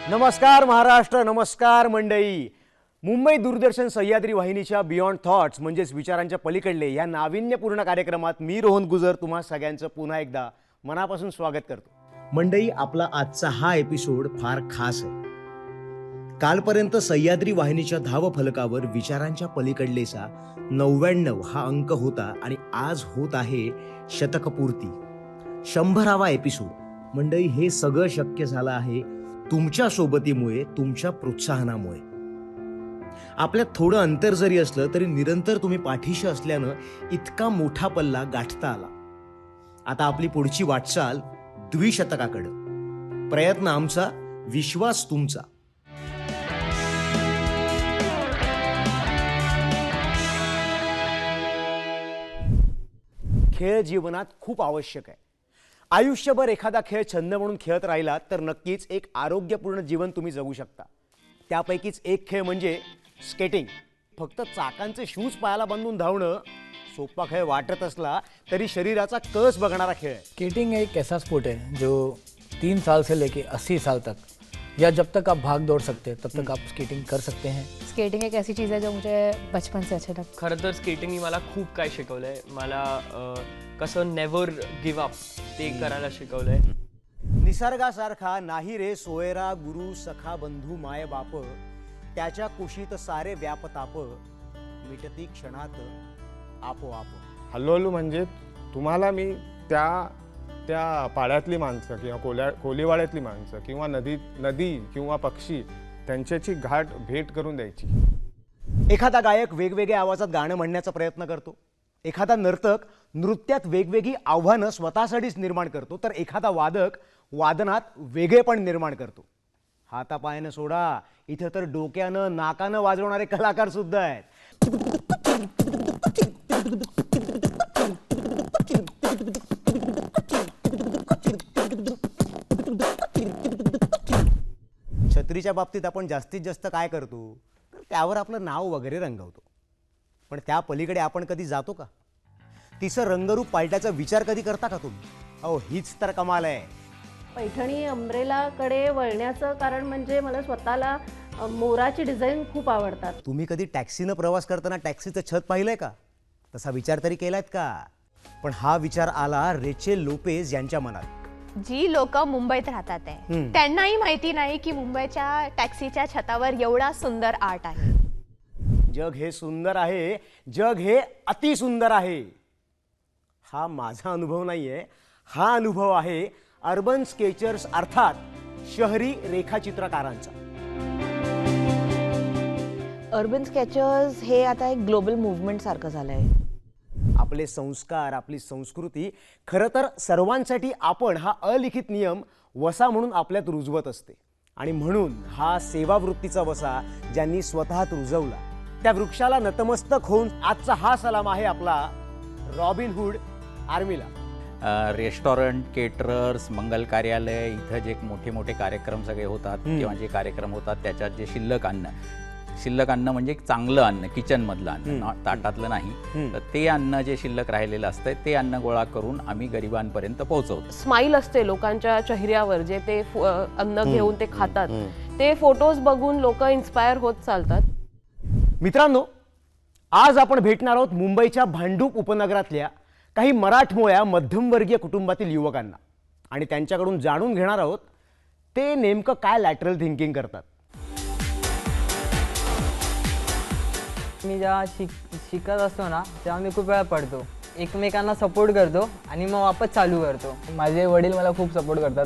नमस्कार महाराष्ट्र, नमस्कार मंडळी. मुंबई दूरदर्शन सह्याद्री वाहिनीच्या बियॉन्ड थॉट्स म्हणजेच विचारांच्या पलीकडले या नाविन्यपूर्ण कार्यक्रमात मी रोहन गुजर तुम्हा सगळ्यांचं पुन्हा एकदा मनापासून स्वागत करतो. मंडळी, आपला आजचा हा एपिसोड फार खास आहे. कालपर्यंत सह्याद्री वाहिनीच्या धावफलकावर विचारांच्या पलीकडलेचा 99 हा अंक होता आणि आज होत आहे शतकपूर्ती, 100वा एपिसोड. मंडळी, हे सगळं शक्य झालं आहे तुमच्या सोबतीमुळे, तुमच्या प्रोत्साहनामुळे. आपल्यात थोडं अंतर जरी असलं तरी निरंतर तुम्ही पाठीशी असल्यानं इतका मोठा पल्ला गाठता आला. आता आपली पुढची वाटचाल द्विशतकाकडं. प्रयत्न आमचा, विश्वास तुमचा. खेळ जीवनात खूप आवश्यक आहे. आयुष्यभर एखादा खेळ छंद म्हणून खेळत राहिलात तर नक्कीच एक आरोग्यपूर्ण जीवन तुम्ही जगू शकता. त्यापैकीच एक खेळ म्हणजे स्केटिंग. फक्त चाकांचे शूज पायाला बांधून धावणं सोपा खेळ वाटत असला तरी शरीराचा कस बघणारा खेळ आहे. स्केटिंग एक ऐसा स्पोर्ट है जो 3 साल से लेके 80 साल तक, या जब तक आप भाग दौड़ सकते हैं तब तक आप स्केटिंग कर सकते हैं. स्केटिंग एक ऐसी चीज़ है जो मुझे बचपन से अच्छे लगती. खरं तर स्केटिंगनी मला खूप काय शिकवलं आहे. मला कसं नेव्हर गिव्ह अप ते करायला शिकवलं आहे. निसर्गासारखा नाही रे सोयरा गुरु सखा बंधू माय बाप, त्याच्या कुशीत सारे व्यापताप, मिटती क्षणात आपोआप. हळूहळू म्हणजे तुम्हाला मी त्या पाड्यातली माणसं किंवा कोलीवाड्यातली माणसं किंवा नदी किंवा पक्षी त्यांच्याची भेट करून द्यायची. एखादा गायक वेगवेगळ्या आवाजात गाणं म्हणण्याचा प्रयत्न करतो. एखादा नर्तक नृत्यात वेगवेगळी आव्हानं स्वतःसाठीच निर्माण करतो, तर एखादा वादक वादनात वेगळेपण निर्माण करतो. हातापायानं सोडा, इथं तर डोक्यानं नाकानं वाजवणारे कलाकार सुद्धा आहेत. छत्रीच्या बाबतीत आपण जास्तीत जास्त काय करतो तर त्यावर आपलं नाव वगैरे रंगवतो. पण त्या पलीकडे आपण कधी जातो का? तिचं रंगरूप पालटाचा विचार कधी करता का तुम्ही? अहो, हीच तर कमाल आहे. पैठणी अंब्रेलाकडे वळण्याचं कारण म्हणजे मला स्वतःला मोराची डिझाईन खूप आवडतात. तुम्ही कधी टॅक्सीनं प्रवास करताना टॅक्सीचं छत पाहिलंय का? तसा विचार तरी केलायत का? पण हा विचार आला रेचेल लोपेज यांच्या मनात. जी लोक मुंबईत राहतात आहे त्यांनाही माहिती नाही की मुंबईच्या टॅक्सीच्या छतावर एवढा सुंदर आर्ट आहे. जग हे सुंदर आहे, जग हे अतिसुंदर आहे. हा माझा अनुभव नाहीये, हा अनुभव आहे अर्बन स्केचर्स अर्थात शहरी रेखाचित्रकारांचा. अर्बन स्केचर्स हे आता एक ग्लोबल मूव्हमेंट सारखं झालंय. आपले संस्कार, आपली संस्कृती, खरं तर सर्वांसाठी आपण हा अलिखित नियम वसा म्हणून आपल्यात रुजवत असते. आणि म्हणून हा सेवावृत्तीचा वसा ज्यांनी स्वतःत रुजवला त्या वृक्षाला नतमस्तक होऊन आजचा हा सलाम आहे आपला रॉबिनहूड आर्मीला. रेस्टॉरंट, केटरर्स, मंगल कार्यालय, इथं जे मोठे मोठे कार्यक्रम सगळे होतात किंवा जे कार्यक्रम होतात त्याच्यात जे शिल्लक अन्न म्हणजे चांगलं अन्न, किचनमधलं अन्न, ताटातलं नाही, तर ते अन्न जे शिल्लक राहिलेलं असतं ते अन्न गोळा करून आम्ही गरिबांपर्यंत पोहोचवतो. स्माईल असते लोकांच्या चेहऱ्यावर जे ते अन्न घेऊन ते खातात, ते फोटोज बघून लोक इन्स्पायर होत चालतात. मित्रांनो, आज आपण भेटणार आहोत मुंबईच्या भांडूप उपनगरातल्या काही मराठमोळ्या मध्यमवर्गीय कुटुंबातील युवकांना आणि त्यांच्याकडून जाणून घेणार आहोत ते नेमकं काय लॅटरल थिंकिंग करतात. मी जेव्हा शिकत असतो ना तेव्हा मी खूप वेळा पडतो, एकमेकांना सपोर्ट करतो आणि मग वापस चालू करतो. माझे वडील मला खूप सपोर्ट करतात.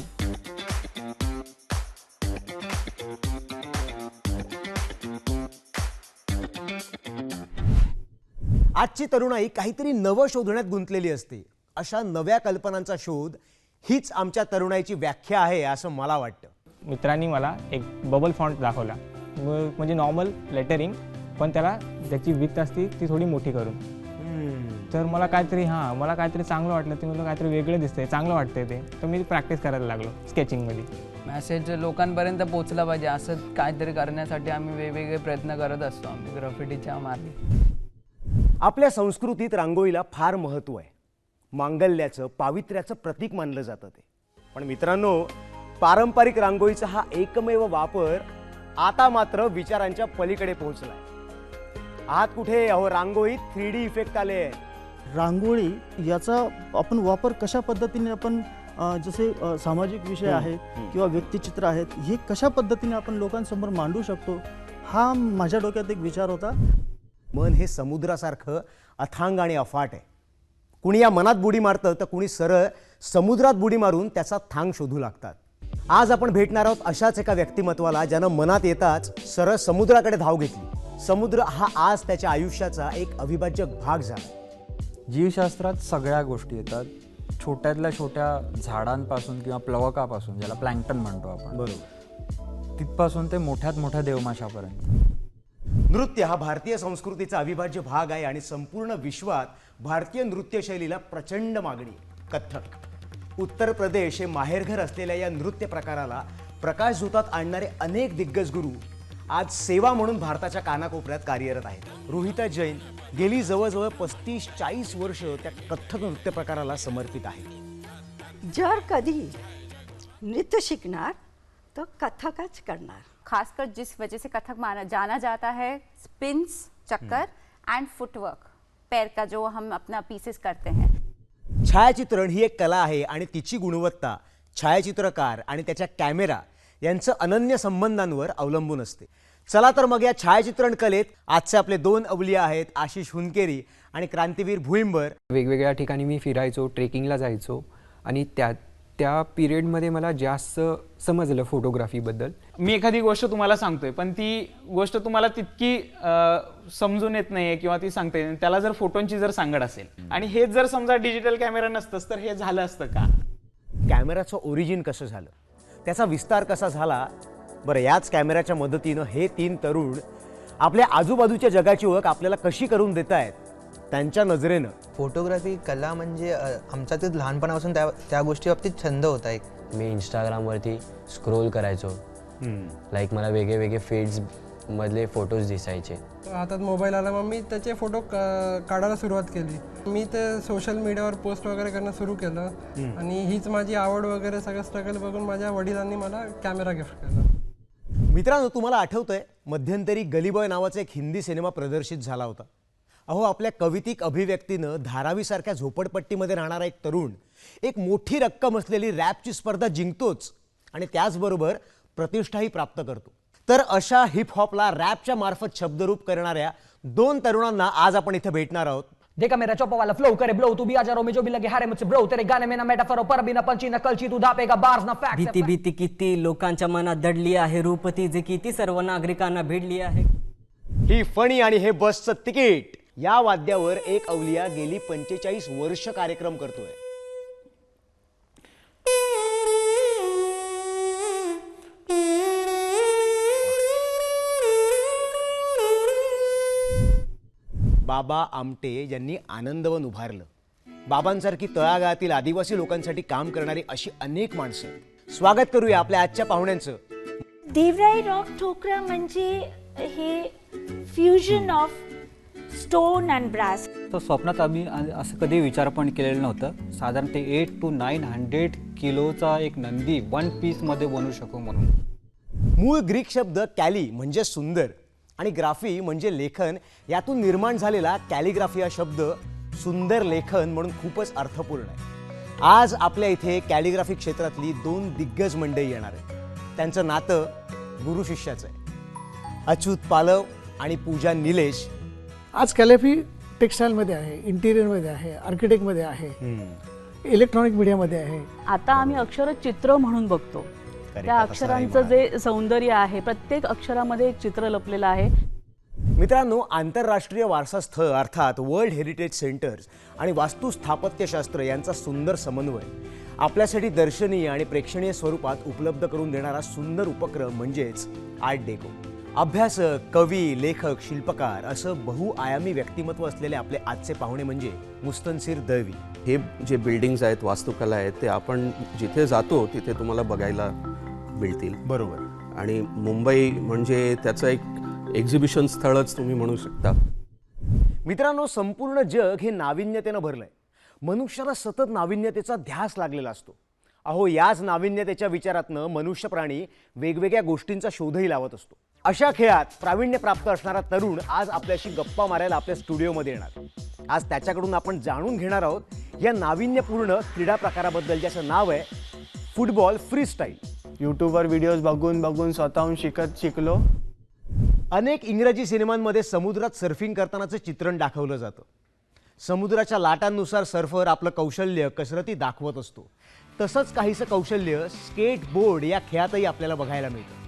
आजची तरुणाई काहीतरी नवं शोधण्यात गुंतलेली असते. अशा नव्या कल्पनांचा शोध हीच आमच्या तरुणाईची व्याख्या आहे असं मला वाटतं. मित्रांनी मला एक बबल फॉन्ट दाखवला, म्हणजे नॉर्मल लेटरिंग, पण त्याला त्याची विथ असती ती थोडी मोठी करून. तर मला काहीतरी चांगलं वाटलं, ते मला काहीतरी वेगळं दिसतंय, चांगलं वाटतंय ते, तर मी प्रॅक्टिस करायला लागलो स्केचिंगमध्ये. मेसेज लोकांपर्यंत पोहोचला पाहिजे असं काहीतरी करण्यासाठी आम्ही वेगवेगळे प्रयत्न करत असतो. आम्ही ग्राफिटीच्या मार्गे. आपल्या संस्कृतीत रांगोळीला फार महत्त्व आहे. मांगल्याचं, पावित्र्याचं प्रतीक मानलं जातं ते. पण मित्रांनो, पारंपरिक रांगोळीचा हा एकमेव वापर आता मात्र विचारांच्या पलीकडे पोहोचलाय. आहात कुठे? अहो, रांगोळीत 3D इफेक्ट आले आहेत. रांगोळी याचा आपण वापर कशा पद्धतीने आपण जसे सामाजिक विषय आहेत किंवा व्यक्तिचित्र आहेत, हे कशा पद्धतीने आपण लोकांसमोर मांडू शकतो, हा माझ्या डोक्यात एक विचार होता. मन हे समुद्रासारखं अथांग आणि अफाट आहे. कुणी या मनात बुडी मारतं तर कुणी सरळ समुद्रात बुडी मारून त्याचा थांग शोधू लागतात. आज आपण भेटणार आहोत अशाच एका व्यक्तिमत्वाला ज्यानं मनात येताच सरळ समुद्राकडे धाव घेतली. समुद्र हा आज त्याच्या आयुष्याचा एक अविभाज्य भाग झाला. जीवशास्त्रात सगळ्या गोष्टी येतात, छोट्यातल्या छोट्या झाडांपासून किंवा प्लवकापासून, ज्याला प्लँक्टन म्हणतो आपण, बरोबर, तिथपासून ते मोठ्यात मोठ्या देवमाशापर्यंत. नृत्य हा भारतीय संस्कृतीचा अविभाज्य भाग आहे आणि संपूर्ण विश्वात भारतीय नृत्यशैलीला प्रचंड मागणी. कथ्थक उत्तर प्रदेश हे माहेरघर असलेल्या या नृत्य प्रकाराला प्रकाशझोतात आणणारे अनेक दिग्गज गुरु आज सेवा म्हणून भारताच्या कानाकोपऱ्यात कार्यरत आहेत. रोहिता जैन गेली जवळजवळ 35-40 वर्ष त्या कथ्थक नृत्य प्रकाराला समर्पित आहे. जर कधी नृत्य शिकणार तो कथकच करणार. खासकर जिस वजह से कथक जाना जाता है, स्पिन्स, चक्कर एंड फुटवर्क, पैर का जो हम अपना पीसेस करते हैं. छायाचित्रण ही एक कला आहे आणि तिची गुणवत्ता छायाचित्रकार आणि त्याच्या कॅमेरा यांचं अनन्य संबंधांवर अवलंबून असते. चला तर मग या छायाचित्रण कलेत आजचे आपले 2 अवलिया आहेत, आशिष हुनकेरी आणि क्रांतिवीर भुईंबर. वेगवेगळ्या ठिकाणी मी फिरायचो, ट्रेकिंगला जायचो आणि त्या पिरियडमध्ये मला जास्त समजलं फोटोग्राफीबद्दल. मी एखादी गोष्ट तुम्हाला सांगतोय पण ती गोष्ट तुम्हाला तितकी समजून येत नाहीये किंवा ती सांगता येत, त्याला जर फोटोंची जर सांगड असेल आणि हेच जर समजा डिजिटल कॅमेरा नसतंच तर हे झालं असतं का? कॅमेराचं ओरिजिन कसं झालं, त्याचा विस्तार कसा झाला? बरं, याच कॅमेऱ्याच्या मदतीनं हे 3 तरुण आपल्या आजूबाजूच्या जगाची ओळख आपल्याला कशी करून देत आहेत त्यांच्या नजरेनं. फोटोग्राफी कला म्हणजे आमच्यातील लहानपणापासून त्या गोष्टी बाबतीत छंद होता एक. मी इंस्टाग्रामवरती स्क्रोल करायचो, लाईक मला वेगळे वेगळे फीड्स मधले फोटोज दिसायचे. हातात मोबाईल आला, मग मी त्याचे फोटो काढायला सुरुवात केली. मी ते सोशल मीडियावर पोस्ट वगैरे करणं सुरू केलं आणि हीच माझी आवड वगैरे सगळं स्ट्रगल बघून माझ्या वडिलांनी मला कॅमेरा गिफ्ट केला. मित्रांनो, तुम्हाला आठवतंय मध्यंतरी गलीबॉय नावाचा एक हिंदी सिनेमा प्रदर्शित झाला होता. अहो, आपल्या कवितिक अभिव्यक्तीनं धारावीसारख्या झोपडपट्टीमध्ये राहणारा एक तरुण एक मोठी रक्कम असलेली रॅपची स्पर्धा जिंकतोच आणि त्याचबरोबर प्रतिष्ठाही प्राप्त करतो. तर अशा हिपहॉपला रॅपच्या मार्फत शब्दरूप करणाऱ्या 2 तरुणांना आज आपण इथे भेटणार आहोत. देखा मेरा चौपा वाला फ्लो करे ब्लो, तू भी आ जा रो में जो भी लगे हारे मुझसे ब्रो, तेरे गाने में ना मेटाफर पर भी ना पंची ना कलची, तू धापेगा बार्स ना फॅक्ट. भीती भीती किती लोकांच्या मनात दडली आहे, रूपती जे किती सर्व नागरिकांना भिडली आहे. ही फणी आणि हे बसचं तिकीट या वाद्यावर एक अवलिया गेली 45 वर्ष कार्यक्रम करतोय. बाबा आमटे यांनी आनंदवन उभारलं. बाबांसारखी तळागाळातील आदिवासी लोकांसाठी काम करणारी अशी अनेक माणसं. स्वागत करूया आपल्या आजच्या पाहुण्यांचं. देवराई रॉक ठोकरा म्हणजे हे fusion of stone and brass. तर स्वप्नात आम्ही असं कधी विचार पण केलेलं नव्हतं. साधारण ते 800 to 900 किलोचा एक नंदी 1 पीसमध्ये बनवू शकू म्हणून. मूळ ग्रीक शब्द कॅली म्हणजे सुंदर आणि ग्राफी म्हणजे लेखन यातून निर्माण झालेला कॅलिग्राफी हा शब्द सुंदर लेखन म्हणून खूपच अर्थपूर्ण आहे. आज आपल्या इथे कॅलिग्राफी क्षेत्रातली 2 दिग्गज मंडळी येणार आहेत. त्यांचं नातं गुरु शिष्याचं आहे. अच्युत पालव आणि पूजा निलेश. आज कॅलिग्राफी टेक्स्टाईलमध्ये आहे, इंटिरियरमध्ये आहे, आर्किटेक्टमध्ये आहे, इलेक्ट्रॉनिक मीडियामध्ये आहे. आता आम्ही अक्षर चित्र म्हणून बघतो. त्या अक्षरांचं जे सौंदर्य आहे, प्रत्येक अक्षरामध्ये एक चित्र लपलेलं आहे. मित्रांनो, आंतरराष्ट्रीय वारसा स्थळ अर्थात वर्ल्ड हेरिटेज सेंटर्स आणि वास्तुस्थापत्यशास्त्र यांचा सुंदर समन्वय आपल्यासाठी दर्शनीय आणि प्रेक्षणीय स्वरूपात उपलब्ध करून देणारा सुंदर उपक्रम म्हणजेच आर्ट डेको. अभ्यासक, कवी, लेखक, शिल्पकार असं बहुआयामी व्यक्तिमत्व असलेले आपले आजचे पाहुणे म्हणजे मुस्तनसीर दळवी. हे जे बिल्डिंग्स आहेत, वास्तुकला आहेत, ते आपण जिथे जातो तिथे तुम्हाला बघायला मिळतील. बरोबर. आणि मुंबई म्हणजे त्याचं एक एक्झिबिशन स्थळच तुम्ही म्हणू शकता. मित्रांनो, संपूर्ण जग हे नाविन्यतेनं भरलंय. मनुष्याला सतत नाविन्यतेचा ध्यास लागलेला असतो. अहो, याच नाविन्यतेच्या विचारातनं मनुष्य प्राणी वेगवेगळ्या गोष्टींचा शोधही लावत असतो. अशा खेळात प्रावीण्य प्राप्त असणारा तरुण आज आपल्याशी गप्पा मारायला आपल्या स्टुडिओमध्ये येणार. आज त्याच्याकडून आपण जाणून घेणार आहोत या नाविन्यपूर्ण क्रीडा प्रकाराबद्दल, ज्याचं नाव आहे फुटबॉल फ्रीस्टाईल. यूट्यूबवर व्हिडिओज बघून बघून स्वतःहून शिकलो. अनेक इंग्रजी सिनेमांमध्ये समुद्रात सर्फिंग करतानाचं चित्रण दाखवलं जातं. समुद्राच्या लाटांनुसार सर्फर आपलं कौशल्य कसरती दाखवत असतो. तसंच काहीसं कौशल्य स्केटबोर्ड या खेळातही आपल्याला बघायला मिळतं.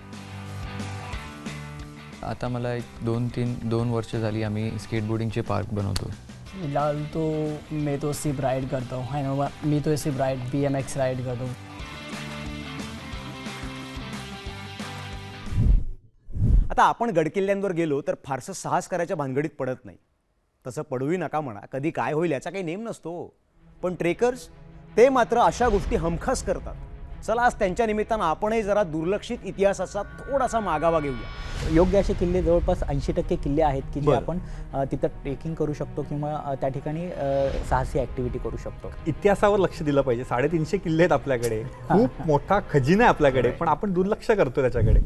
आता मला एक 2 वर्ष झाली आम्ही स्केटबोर्डिंगचे पार्क बनवतो. फिलहाल तो मैं तो सिप राइड करता हूँ, है ना. मी तो सिप राइड BMX राइड करता हूँ. आता आपण गडकिल्ल्यांवर गेलो तर फारसं साहस करायच्या भानगडीत पडत नाही. तसं पडूही नका म्हणा. कधी काय होईल याचा काही नेम नसतो. पण ट्रेकर्स ते मात्र अशा गोष्टी हमखास करतात. चला, आज त्यांच्या निमित्तानं आपणही जरा दुर्लक्षित इतिहासाचा थोडासा मागावा घेऊया. योग्य असे किल्ले जवळपास 80% किल्ले आहेत की जे आपण तिथं ट्रेकिंग करू शकतो किंवा त्या ठिकाणी साहसी ॲक्टिव्हिटी करू शकतो. इतिहासावर लक्ष दिलं पाहिजे. 350 किल्ले आहेत आपल्याकडे, खूप मोठा खजिना आहे आपल्याकडे, पण आपण दुर्लक्ष करतो त्याच्याकडे.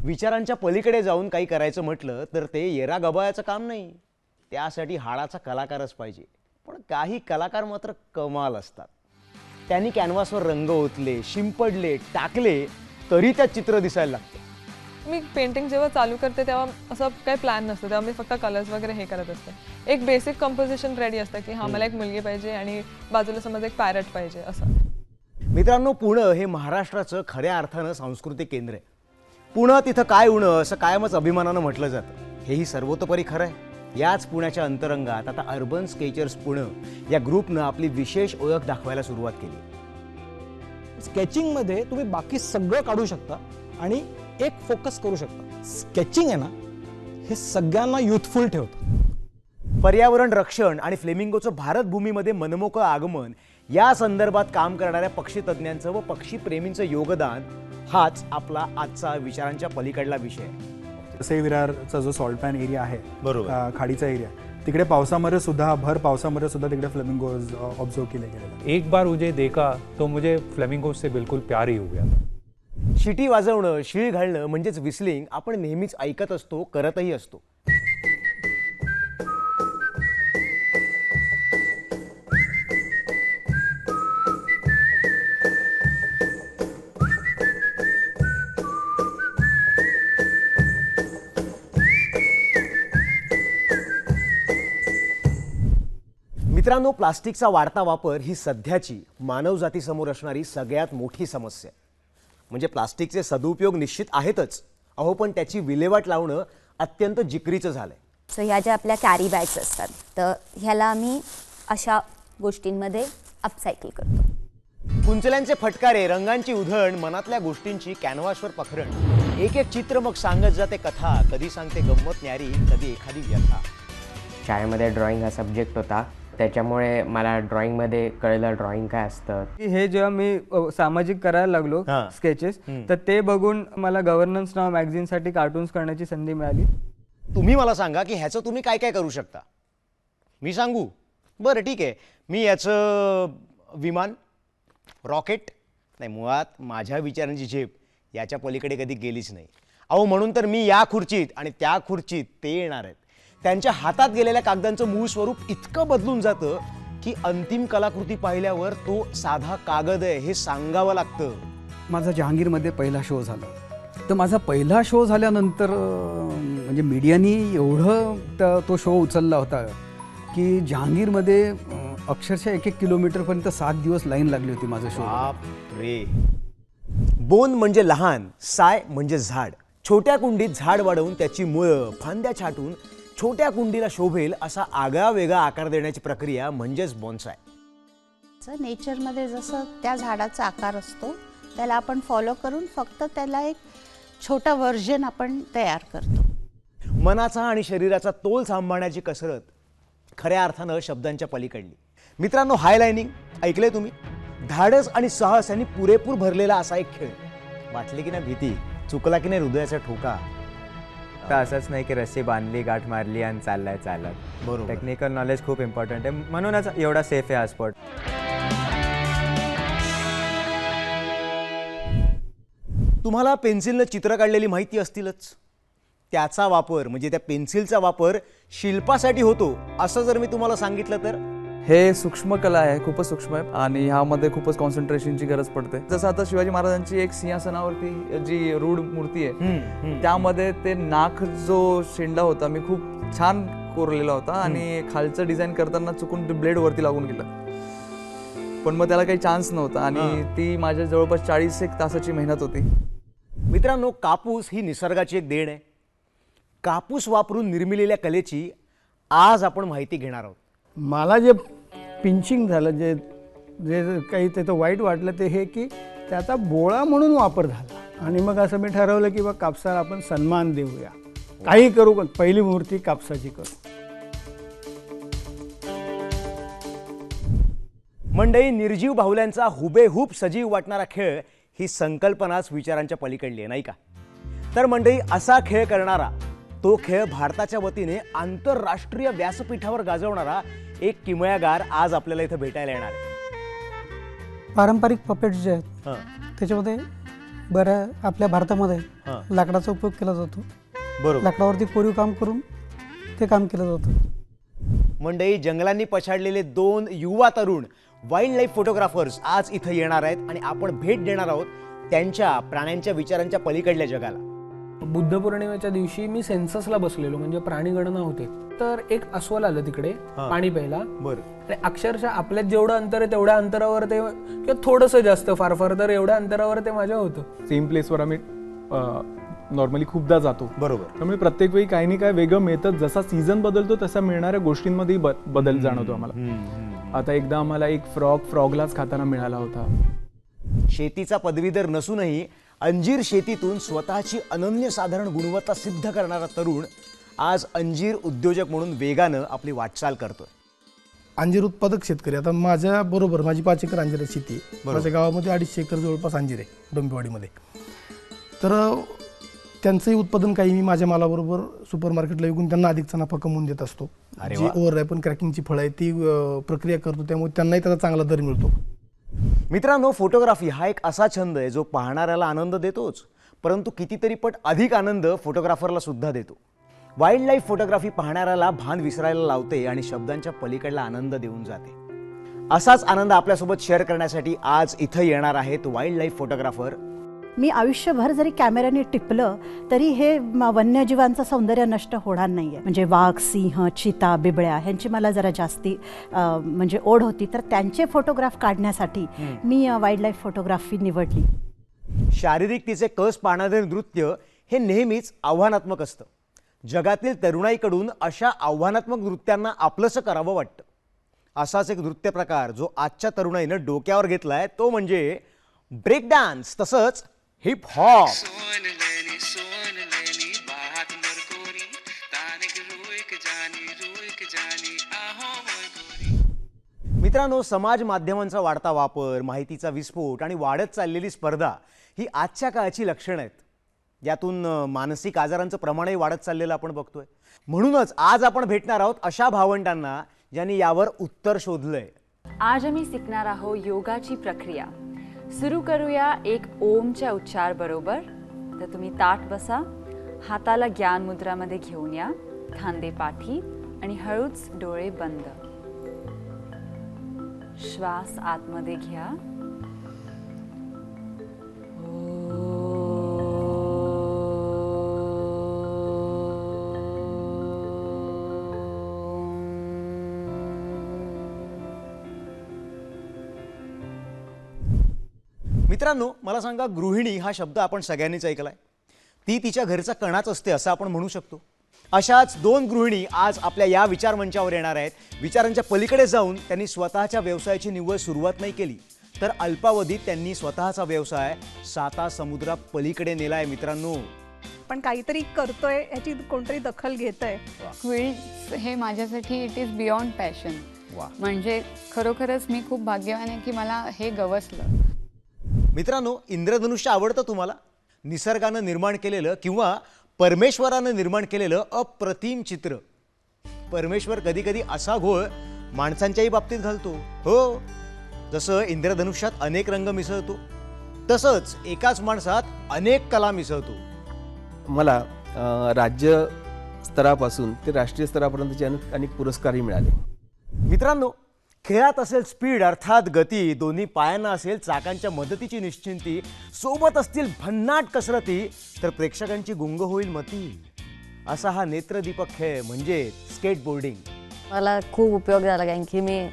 विचारांच्या पलीकडे जाऊन काही करायचं म्हटलं तर ते येरा गबाळाचं काम नाही. त्यासाठी हाडाचा कलाकारच पाहिजे. पण काही कलाकार मात्र कमाल असतात. त्यांनी कॅनव्हासवर रंग ओतले, शिंपडले, टाकले तरी त्यात चित्र दिसायला लागतं. मी पेंटिंग जेव्हा चालू करते तेव्हा असं काही प्लॅन नसतं. तेव्हा मी फक्त कलर्स वगैरे हे करत असते. एक बेसिक कंपोजिशन रेडी असतं की हा मला एक मुलगी पाहिजे आणि बाजूला समज एक पॅरट पाहिजे असं. मित्रांनो, पुणे हे महाराष्ट्राचं खऱ्या अर्थानं सांस्कृतिक केंद्र आहे. पुणे तिथं काय उणं असं कायमच अभिमानानं म्हटलं जातं. हेही सर्वतोपरी खरं आहे. याच पुण्याच्या अंतरंगात आता अर्बन स्केचर्स पुणे या ग्रुपनं आपली विशेष ओळख दाखवायला सुरुवात केली. स्केचिंगमध्ये तुम्ही बाकी सगळं काढू शकता आणि एक फोकस करू शकता. स्केचिंग आहे ना, हे सगळ्यांना युथफुल ठेवतं. पर्यावरण रक्षण आणि फ्लेमिंगोचं भारत भूमीमध्ये मनमोकळं आगमन या संदर्भात काम करणाऱ्या पक्षीतज्ञांचं व पक्षीप्रेमींचं योगदान हाच आपला आजचा विचारांच्या पलीकडला विषय आहे. जसे विरारचा जो सॉल्ट पॅन एरिया आहे, बरोबर, खाडीचा एरिया, तिकडे पावसामध्ये सुद्धा, भर पावसामध्ये सुद्धा तिकडे फ्लेमिंगोज ऑब्झर्व केले गेले. एक बार मुझे देखा तो मुझे फ्लेमिंगोज से बिल्कुल प्यार ही हो गया. शिटी वाजवणं, शिळ घालणं म्हणजेच विस्लिंग आपण नेहमीच ऐकत असतो, करतही असतो. मित्रांनो, प्लास्टिकचा वाढता वापर ही सध्याची मानवजातीसमोर असणारी सगळ्यात मोठी समस्या आहे. म्हणजे प्लास्टिकचे सदुपयोग निश्चित आहेतच, अहो, पण त्याची विल्हेवाट लावणं अत्यंत जिकरीचं झालंय. सो ह्या ज्या आपल्या कॅरी बॅग्स असतात तर ह्याला आम्ही अशा गोष्टींमध्ये अपसायकल करतो. कुंचल्यांचे फटकारे, रंगांची उधळण, मनातल्या गोष्टींची कॅनव्हासवर पखरण, एक एक चित्र मग सांगत जाते कथा. कधी सांगते गंमत न्यारी, कधी एखादी व्यथा. शाळेमध्ये ड्रॉइंग हा सब्जेक्ट होता, त्याच्यामुळे मला ड्रॉइंगमध्ये कळलं ड्रॉइंग काय असतं. हे जेव्हा मी सामाजिक करायला लागलो स्केचेस, तर ते बघून मला गव्हर्नन्स नाव मॅगझिनसाठी कार्टून्स करण्याची संधी मिळाली. तुम्ही मला सांगा की ह्याचं तुम्ही काय काय करू शकता. मी सांगू? बरं, ठीक आहे. मी याचं विमान, रॉकेट नाही, मुळात माझ्या विचारांची झेप याच्या पलीकडे कधी गेलीच नाही. अहो, म्हणून तर मी या खुर्चीत आणि त्या खुर्चीत ते येणार आहेत. त्यांच्या हातात गेलेल्या कागदांचं मूळ स्वरूप इतकं बदलून जातं की अंतिम कलाकृती पाहिल्यावर तो साधा कागद आहे हे सांगावं लागतं. माझा जहांगीरमध्ये पहिला शो झाला. तर माझा पहिला शो झाल्यानंतर म्हणजे मीडियानी एवढं तो शो उचलला होता की जहांगीरमध्ये अक्षरशः 1-1 किलोमीटरपर्यंत 7 दिवस लाईन लागली होती माझा शो. रे. बोन म्हणजे लहान, साय म्हणजे झाड, छोट्या कुंडीत झाड वाढवून त्याची मुळं फांद्या छाटून छोट्या कुंडीला शोभेल असा आगळा वेगळा आकार देण्याची प्रक्रिया म्हणजेच बॉन्साय. नेचरमध्ये जसं त्या झाडाचा आकार असतो त्याला आपण फॉलो करून फक्त त्याला एक छोटा व्हर्जन आपण तयार करतो. मनाचा आणि शरीराचा तोल सांभाळण्याची कसरत खऱ्या अर्थानं शब्दांच्या पलीकडली. मित्रांनो, हायलाइनिंग ऐकलंय तुम्ही? धाडस आणि साहस यांनी पुरेपूर भरलेला असा एक खेळ. वाटली की नाही भीती, चुकला की नाही हृदयाचा ठोका. तर असंच नाही की रस्सी बांधली, गाठ मारली आणि चाललाय चालत. बरोबर. टेक्निकल नॉलेज खूप इम्पॉर्टंट आहे, म्हणूनच एवढा सेफ आहे हा स्पोर्ट. तुम्हाला पेन्सिलनं चित्र काढलेली माहिती असतीलच. त्याचा वापर म्हणजे त्या पेन्सिलचा वापर शिल्पासाठी होतो असं जर मी तुम्हाला सांगितलं तर? हे सूक्ष्म कला आहे, खूपच सूक्ष्म आहे आणि ह्यामध्ये खूपच कॉन्सन्ट्रेशनची गरज पडते. जसं आता शिवाजी महाराजांची एक सिंहासनावरती जी रूढ मूर्ती आहे त्यामध्ये ते नाक जो शेंडा होता मी खूप छान कोरलेला होता आणि खालचं डिझाईन करताना चुकून ब्लेड वरती लागून गेलं, पण मग त्याला काही चान्स नव्हता आणि ती माझ्या जवळपास 40 तासाची मेहनत होती. मित्रांनो, कापूस ही निसर्गाची एक देण आहे. कापूस वापरून निर्मिलेल्या कलेची आज आपण माहिती घेणार आहोत. मला जे पिंचिंग झालं, जे जे काही त्याचं वाईट वाटलं ते हे की त्याचा बोळा म्हणून वापर झाला आणि मग असं मी ठरवलं की बा कापसाला आपण सन्मान देऊया, काही करू पण पहिली मूर्ती कापसाची करू. मंडळी, निर्जीव बाहुल्यांचा हुबेहूब सजीव वाटणारा खेळ ही संकल्पनाच विचारांच्या पलीकडली आहे, नाही का? तर मंडळी, असा खेळ करणारा, तो खेळ भारताच्या वतीने आंतरराष्ट्रीय व्यासपीठावर गाजवणारा एक किमयागार आज आपल्याला इथं भेटायला येणार आहे. पारंपरिक पपेट्स जे आहेत त्याच्यामध्ये बऱ्या आपल्या भारतामध्ये लाकडाचा उपयोग केला जातो. बरोबर. लाकडावरती कोरीव काम करून ते काम केलं जातं. मंडळी, जंगलांनी पछाडलेले 2 युवा तरुण वाईल्ड लाईफ फोटोग्राफर्स आज इथं येणार आहेत आणि आपण भेट देणार आहोत त्यांच्या प्राण्यांच्या विचारांच्या पलीकडल्या जगाला. बुद्ध पौर्णिमेच्या दिवशी मी सेन्ससला बसलेलो, म्हणजे प्राणी गणना होते. तर एक अस्वल आलं तिकडे पाणी प्यायला. बरं. अक्षरशः आपल्यात जेवढं अंतर आहे तेवढ्या अंतरावर ते, किंवा थोडंसं जास्त, फार फार तर एवढ्या अंतरावर ते माझ्या होतं. सेम प्लेसवर आम्ही नॉर्मली खूपदा जातो. बरोबर. त्यामुळे प्रत्येक वेळी काही ना काही वेगळं मिळतं. जसा सीझन बदलतो तसा मिळणाऱ्या गोष्टींमध्ये बदल जाणवतो आम्हाला. आता एकदा आम्हाला एक फ्रॉगलाच खाताना मिळाला होता. शेतीचा पदवीधर नसूनही अंजीर शेतीतून स्वतःची अनन्यसाधारण गुणवत्ता सिद्ध करणारा तरुण आज अंजीर उद्योजक म्हणून वेगानं आपली वाटचाल करतोय. अंजीर उत्पादक शेतकरी, आता माझ्या बरोबर माझी 5 एकर अंजीर शेती आहे. माझ्या गावामध्ये 250 एकर जवळपास अंजीर आहे डोंबिवलीमध्ये. तर त्यांचंही उत्पादन काही मी माझ्या मालाबरोबर सुपर मार्केटला विकून त्यांना अधिकचा नफा कमवून देत असतो. जी ओव्हररायपन क्रॅकिंगची फळं आहे ती प्रक्रिया करतो, त्यामुळे त्यांनाही त्याचा चांगला दर मिळतो. मित्रांनो, फोटोग्राफी हा एक असा छंद आहे जो पाहणाऱ्याला आनंद देतोच, परंतु कितीतरी पट अधिक आनंद फोटोग्राफरला सुद्धा देतो. वाईल्ड लाईफ फोटोग्राफी पाहणाऱ्याला भान विसरायला लावते आणि शब्दांच्या पलीकडला आनंद देऊन जाते. असाच आनंद आपल्यासोबत शेअर करण्यासाठी आज इथं येणार आहेत वाईल्ड लाईफ फोटोग्राफर. मी आयुष्यभर जरी कॅमेऱ्याने टिपलं तरी हे वन्यजीवांचं सौंदर्य नष्ट होणार नाहीये. म्हणजे वाघ, सिंह, चिता, बिबळ्या ह्यांची मला जरा जास्ती म्हणजे ओढ होती, तर त्यांचे फोटोग्राफ काढण्यासाठी मी वाईल्ड लाईफ फोटोग्राफी निवडली. शारीरिकतेचे कस पाहणारे नृत्य हे नेहमीच आव्हानात्मक असतं. जगातील तरुणाईकडून अशा आव्हानात्मक नृत्यांना आपलंसं करावं वाटतं. असाच एक नृत्य प्रकार जो आजच्या तरुणाईनं डोक्यावर घेतलाय तो म्हणजे ब्रेक डान्स, तसंच हिप हॉप. मित्रांनो, समाज माध्यमांचा वाढता वापर, माहितीचा विस्फोट आणि वाढत चाललेली स्पर्धा ही आजच्या काळाची लक्षणं आहेत. यातून मानसिक आजारांचं प्रमाणही वाढत चाललेलं आपण बघतोय. म्हणूनच आज आपण भेटणार आहोत अशा भावंडांना ज्यांनी यावर उत्तर शोधलंय. आज आम्ही शिकणार आहोत योगाची प्रक्रिया. सुरू करूया एक ओमच्या उच्चार बरोबर. तर तुम्ही ताठ बसा, हाताला ज्ञान मुद्रामध्ये घेऊन या, खांदे पाठी आणि हळूच डोळे बंद. श्वास आतमध्ये घ्या. मित्रांनो, मला सांगा, गृहिणी हा शब्द आपण सगळ्यांनीच ऐकलाय. ती तिच्या घरचा कणाच असते असं आपण म्हणू शकतो. अशाच 2 गृहिणी आज आपल्या या विचारमंचावर येणार आहेत. विचारांच्या पलीकडे जाऊन त्यांनी स्वतःच्या व्यवसायाची निव्वळ सुरुवात नाही केली, तर अल्पावधीत त्यांनी स्वतःचा व्यवसाय 7 समुद्रा पलीकडे नेला आहे. मित्रांनो, पण काहीतरी करतोय याची कोणतरी दखल घेतंय. क्विल्ट्स हे माझ्यासाठी इट इज बियॉन्ड पॅशन. म्हणजे खरोखरच मी खूप भाग्यवान आहे की मला हे गवसलं. मित्रांनो, इंद्रधनुष्य आवडतं तुम्हाला? निसर्गानं निर्माण केलेलं किंवा परमेश्वरानं निर्माण केलेलं अप्रतिम चित्र. परमेश्वर कधी कधी असा घोळ माणसांच्याही बाबतीत घालतो. हो, जसं इंद्रधनुष्यात अनेक रंग मिसळतो, तसंच एकाच माणसात अनेक कला मिसळतो. मला राज्य स्तरापासून ते राष्ट्रीय स्तरापर्यंतचे अनेक पुरस्कारही मिळाले. मित्रांनो, खेळात असेल स्पीड अर्थात गती, दोन्ही पायांना असेल चाकांच्या मदतीची निश्चिंती, सोबत असतील भन्नाट कसरती, तर प्रेक्षकांची गुंग होईल मती. असा हा नेत्रदीपक खेळ म्हणजे स्केटबोर्डिंग. मला खूप उपयोग झाला, कारण की मी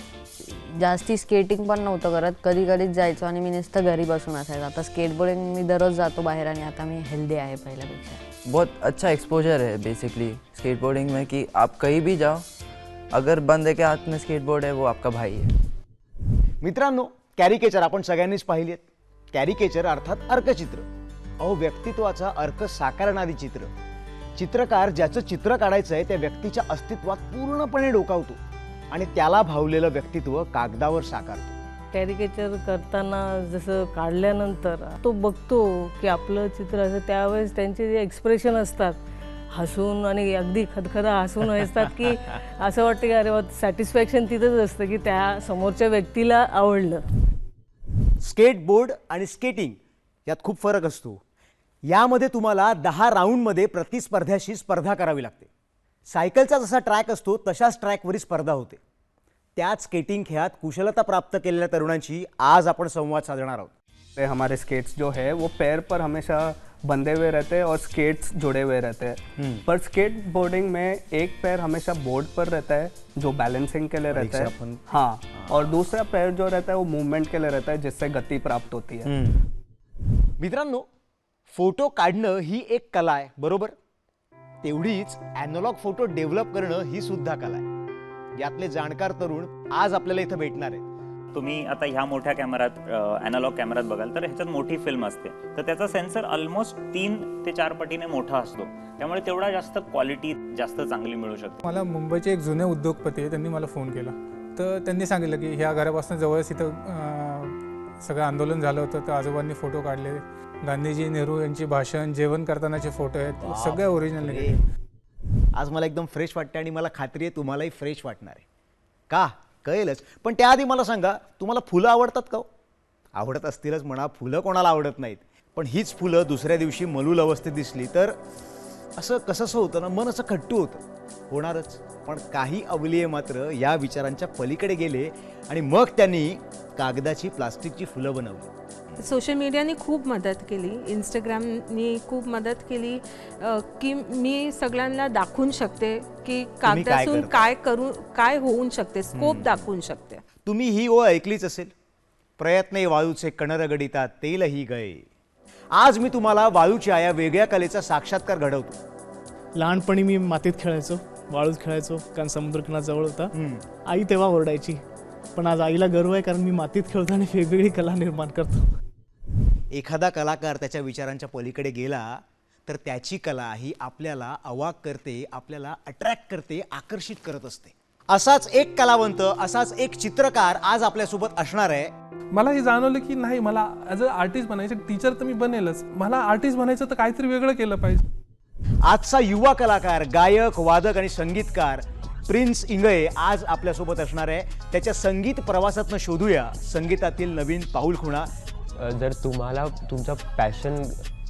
जास्ती स्केटिंग पण नव्हतं करत, कधी कधीच जायचो आणि मी नुसतं घरी बसून असायचं. आता स्केटबोर्डिंग मी दररोज जातो बाहेर आणि आता मी हेल्दी आहे पहिल्यापेक्षा. बहुत अच्छा एक्सपोजर है बेसिकली स्केटबोर्डिंग में कि आप कहीं भी जाओ, अगर बंदे के हाथ में स्केटबोर्ड है वो आपका भाई है. मित्रांनो, कॅरिकेचर आपण सगळ्यांनीच पाहिलेत. कॅरिकेचर अर्थात अर्कचित्र. अहो, व्यक्तित्वाचा अर्क साकारणारी चित्र. चित्रकार ज्याचं चित्र काढायचं आहे त्या व्यक्तीच्या अस्तित्वात पूर्णपणे डोकावतो आणि त्याला भावलेलं व्यक्तित्व कागदावर साकारतो. कॅरिकेचर करताना जसं काढल्यानंतर तो बघतो की आपलं चित्र असं, त्यावेळेस त्यांचे जे एक्सप्रेशन असतात हसून आणि अगदी खदखदा हसून असतात की असं वाटतं की अरे सॅटिस्फॅक्शन तिथंच असतं की त्या समोरच्या व्यक्तीला आवडलं. स्केटबोर्ड आणि स्केटिंग यात खूप फरक असतो. यामध्ये तुम्हाला 10 राऊंडमध्ये प्रतिस्पर्ध्याशी स्पर्धा करावी लागते. सायकलचा जसा ट्रॅक असतो तशाच ट्रॅकवरील स्पर्धा होते. त्याच स्केटिंग खेळात कुशलता प्राप्त केलेल्या तरुणांची आज आपण संवाद साधणार आहोत. हमारे स्केट्स जो है वो पैर पर हमेशा बंधे हुए रहते हैं और स्केट्स जुड़े हुए रहते हैं. पर स्केट बोर्डिंग में एक पैर हमेशा बोर्ड पर रहता है जो बैलेंसिंग के लिए रहता है. हाँ, और दूसरा पैर जो रहता है वो मूवमेंट के लिए रहता है, जिससे गति प्राप्त होती है. मित्रांनो, फोटो काढणं ही एक कला आहे, बरोबर? तेवढीच ॲनालॉग फोटो डेव्हलप करणं ही सुद्धा कला आहे. यातले जाणकार तरुण आज आपल्याला इथं भेटणार आहेत. तुम्ही आता ह्या मोठ्या कॅमेरात ॲनालॉग कॅमेरात बघाल तर ह्याच्यात मोठी फिल्म असते, तर त्याचा सेन्सर ऑलमोस्ट 3 ते 4 पटीने मोठा असतो. त्यामुळे तेवढा जास्त क्वालिटी जास्त चांगली मिळू शकते. मला मुंबईचे एक जुने उद्योगपती आहे, त्यांनी मला फोन केला. तर त्यांनी सांगितलं की ह्या घरापासून जवळच इथं सगळं आंदोलन झालं होतं, तर आजोबांनी फोटो काढले. गांधीजी, नेहरू यांची भाषण, जेवण करतानाचे फोटो आहेत, सगळे ओरिजिनल. आज मला एकदम फ्रेश वाटतं आणि मला खात्री आहे तुम्हालाही फ्रेश वाटणार आहे. का कळेलच, पण त्याआधी मला सांगा, तुम्हाला फुलं आवडतात का? आवडत असतीलच म्हणा, फुलं कोणाला आवडत नाहीत. पण हीच फुलं दुसऱ्या दिवशी मलूल अवस्थेत दिसली तर असं कसंसं होतं ना, मन असं खट्टू होतं. होणारच. पण काही अवलिये मात्र या विचारांच्या पलीकडे गेले आणि मग त्यांनी कागदाची, प्लास्टिकची फुलं बनवली. सोशल मीडियाने खूप मदत केली, इंस्टाग्रामनी खूप मदत केली की मी सगळ्यांना दाखवून शकते की कागदातून काय होऊन शकते, स्कोप दाखवून शकते. तुम्ही ही ओळ ऐकलीच असेल, प्रयत्न वाळूचे कण रगडितात तेलही गळे. आज मी तुम्हाला वाळूच्या या वेगळ्या कलेचा साक्षात्कार घडवतो. लहानपणी मी मातीत खेळायचो, वाळूत खेळायचो, कारण समुद्रकिनारा जवळ होता. आई तेव्हा ओरडायची, पण आज आईला गर्व आहे कारण मी मातीत खेळतो आणि वेगवेगळी कला निर्माण करतो. एखादा कलाकार त्याच्या विचारांच्या पलीकडे गेला तर त्याची कला ही आपल्याला अवाक करते, आपल्याला अट्रॅक्ट करते, आकर्षित करत असते. असाच एक कलावंत, असाच एक चित्रकार आज आपल्यासोबत असणार आहे. मला हे जाणवलं की नाही, मला ॲज अ आर्टिस्ट बनायचं. टीचर तर मी बनेलच, मला आर्टिस्ट बनायचं तर काहीतरी वेगळं केलं पाहिजे. आजचा युवा कलाकार, गायक, वादक आणि संगीतकार प्रिन्स इंगळे आज आपल्यासोबत असणार आहे. त्याच्या संगीत प्रवासातनं शोधूया संगीतातील नवीन पाऊलखुणा. जर तुम्हाला तुमचं पॅशन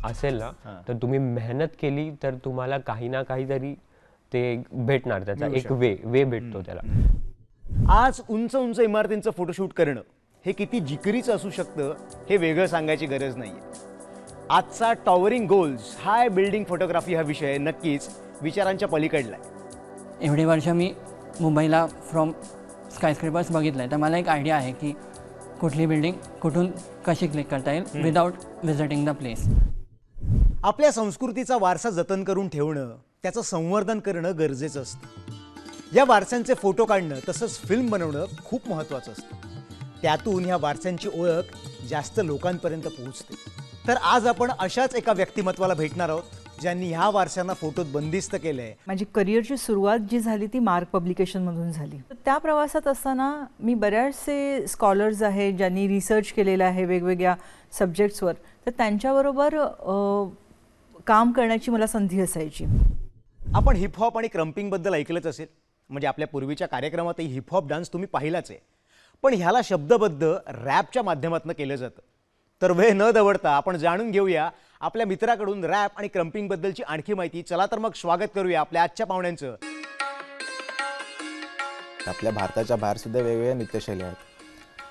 असेल ना, तर तुम्ही मेहनत केली तर तुम्हाला काही ना काहीतरी ते भेटणार. त्याचा एक वे भेटतो त्याला. आज उंच उंच इमारतींचं फोटोशूट करणं हे किती जिकिरीचं असू शकतं हे वेगळं सांगायची गरज नाही. आजचा टॉवरिंग गोल्स, हाय बिल्डिंग फोटोग्राफी हा विषय नक्कीच विचारांच्या पलीकडला आहे. एवढे वर्ष मी मुंबईला फ्रॉम स्कायस्क्रेपर्स बघितलं आहे, तर मला एक आयडिया आहे की कुठली बिल्डिंग कुठून कशी क्लिक करता येईल विदाउट व्हिजिटिंग द प्लेस. आपल्या संस्कृतीचा वारसा जतन करून ठेवणं, त्याचं संवर्धन करणं गरजेचं असतं. या वारसांचे फोटो काढणं तसंच फिल्म बनवणं खूप महत्त्वाचं असतं. त्यातून ह्या वारसांची ओळख जास्त लोकांपर्यंत पोहोचते. तर आज आपण अशाच एका व्यक्तिमत्वाला भेटणार आहोत ज्यांनी ह्या वारसांना फोटोत बंदिस्त केलंय. माझी करिअरची सुरुवात जी झाली ती मार्क पब्लिकेशनमधून झाली. त्या प्रवासात असताना मी बऱ्याचसे स्कॉलर्स आहेत ज्यांनी रिसर्च केलेला आहे वेगवेगळ्या सब्जेक्ट्सवर, तर त्यांच्याबरोबर काम करण्याची मला संधी असायची. आपण हिपहॉप आणि क्रम्पिंगबद्दल ऐकलंच असेल, म्हणजे आपल्या पूर्वीच्या कार्यक्रमातही हिपहॉप डान्स तुम्ही पाहिलाच आहे. पण ह्याला शब्दबद्ध रॅपच्या माध्यमातून केलं जातं. तर वेळ न दवडता आपण जाणून घेऊया आपल्या मित्राकडून रॅप आणि क्रम्पिंगबद्दलची आणखी माहिती. चला तर मग स्वागत करूया आपल्या आजच्या पाहुण्यांचं. आपल्या भारताच्या बाहेर सुद्धा वेगवेगळ्या नृत्यशैली आहेत,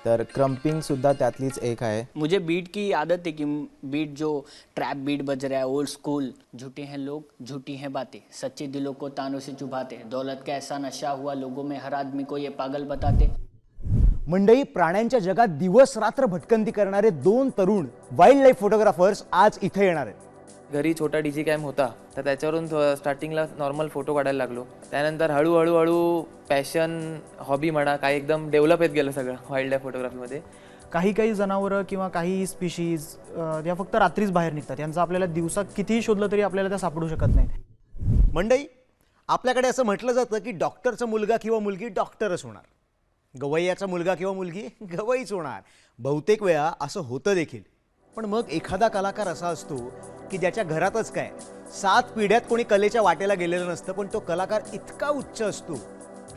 तर क्रम्पिंग सुद्धा त्यातलीच एक आहे. मुझे बीट की आदत है कि बीट जो ट्रैप बीट बज रहा है ओल्ड स्कूल. झूठे हैं लोग झूठी हैं बातें, सच्चे दिलों को तानों से चुभाते, दौलत का ऐसा नशा हुआ लोगों में हर आदमी को ये पागल बताते. मंडई, प्राण्यांच्या जगात दिवस रात्र भटकंती करणारे 2 तरुण वाईल्ड लाईफ फोटोग्राफर्स आज इथे येणार आहेत. घरी छोटा डीजी कॅम होता, तर त्याच्यावरून स्टार्टिंगला नॉर्मल फोटो काढायला लागलो. त्यानंतर हळूहळू पॅशन हॉबी म्हणा काय एकदम डेव्हलप येत गेलं सगळं वाईल्ड लाईफ फोटोग्राफीमध्ये. काही जनावरं किंवा काही स्पीशीज या फक्त रात्रीच बाहेर निघतात, यांचा आपल्याला दिवसा कितीही शोधलं तरी आपल्याला त्या सापडू शकत नाही. मंडई, आपल्याकडे असं म्हटलं जातं की डॉक्टरचा मुलगा किंवा मुलगी डॉक्टरच होणार, गवय्याचा मुलगा किंवा मुलगी गवईच होणार. बहुतेक वेळा असं होतं देखील. पण मग एखादा कलाकार असा असतो की ज्याच्या घरातच काय 7 पिढ्यात कोणी कलेच्या वाटेला गेलेलं नसतं, पण तो कलाकार इतका उच्च असतो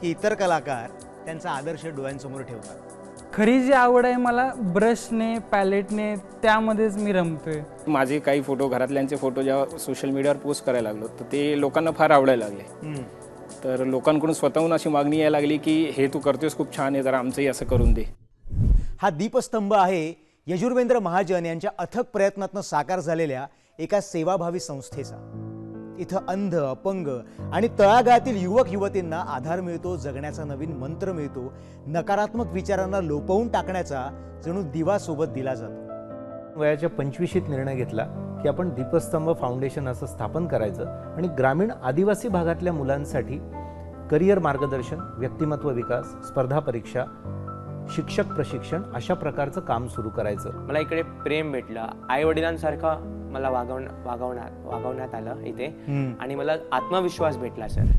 की इतर कलाकार त्यांचा आदर्श डोळ्यांसमोर ठेवतात. खरी जी आवड आहे मला ब्रशने पॅलेटने, त्यामध्येच मी रमतोय. माझे काही फोटो, घरातल्यांचे फोटो जेव्हा सोशल मीडियावर पोस्ट करायला लागलो तर ते लोकांना फार आवडायला लागले. तर लोकांकडून स्वतःहून अशी मागणी यायला लागली की हे तू करतोयस खूप छान आहे, जरा आमचंही असं करून दे. हा दीपस्तंभ आहे यजुर्वेंद्र महाजन यांच्या अथक प्रयत्नातून साकार झालेल्या एका सेवाभावी संस्थेचा. इथं अंध, अपंग आणि तळागाळातील युवक युवतींना आधार मिळतो, जगण्याचा नवीन मंत्र मिळतो, नकारात्मक विचारांना लोपवून टाकण्याचा जणू दिवा सोबत दिला जातो. वयाच्या 25शीत निर्णय घेतला की आपण दीपस्तंभ फाउंडेशन असं स्थापन करायचं आणि ग्रामीण आदिवासी भागातल्या मुलांसाठी करिअर मार्गदर्शन, व्यक्तिमत्व विकास, स्पर्धा परीक्षा, शिक्षक प्रशिक्षण अशा प्रकारचं काम सुरू करायचं. मला इकडे प्रेम भेटलं, आई वडिलांसारखं मला वागवण्यात आलं इथे, आणि मला आत्मविश्वास भेटला. सर,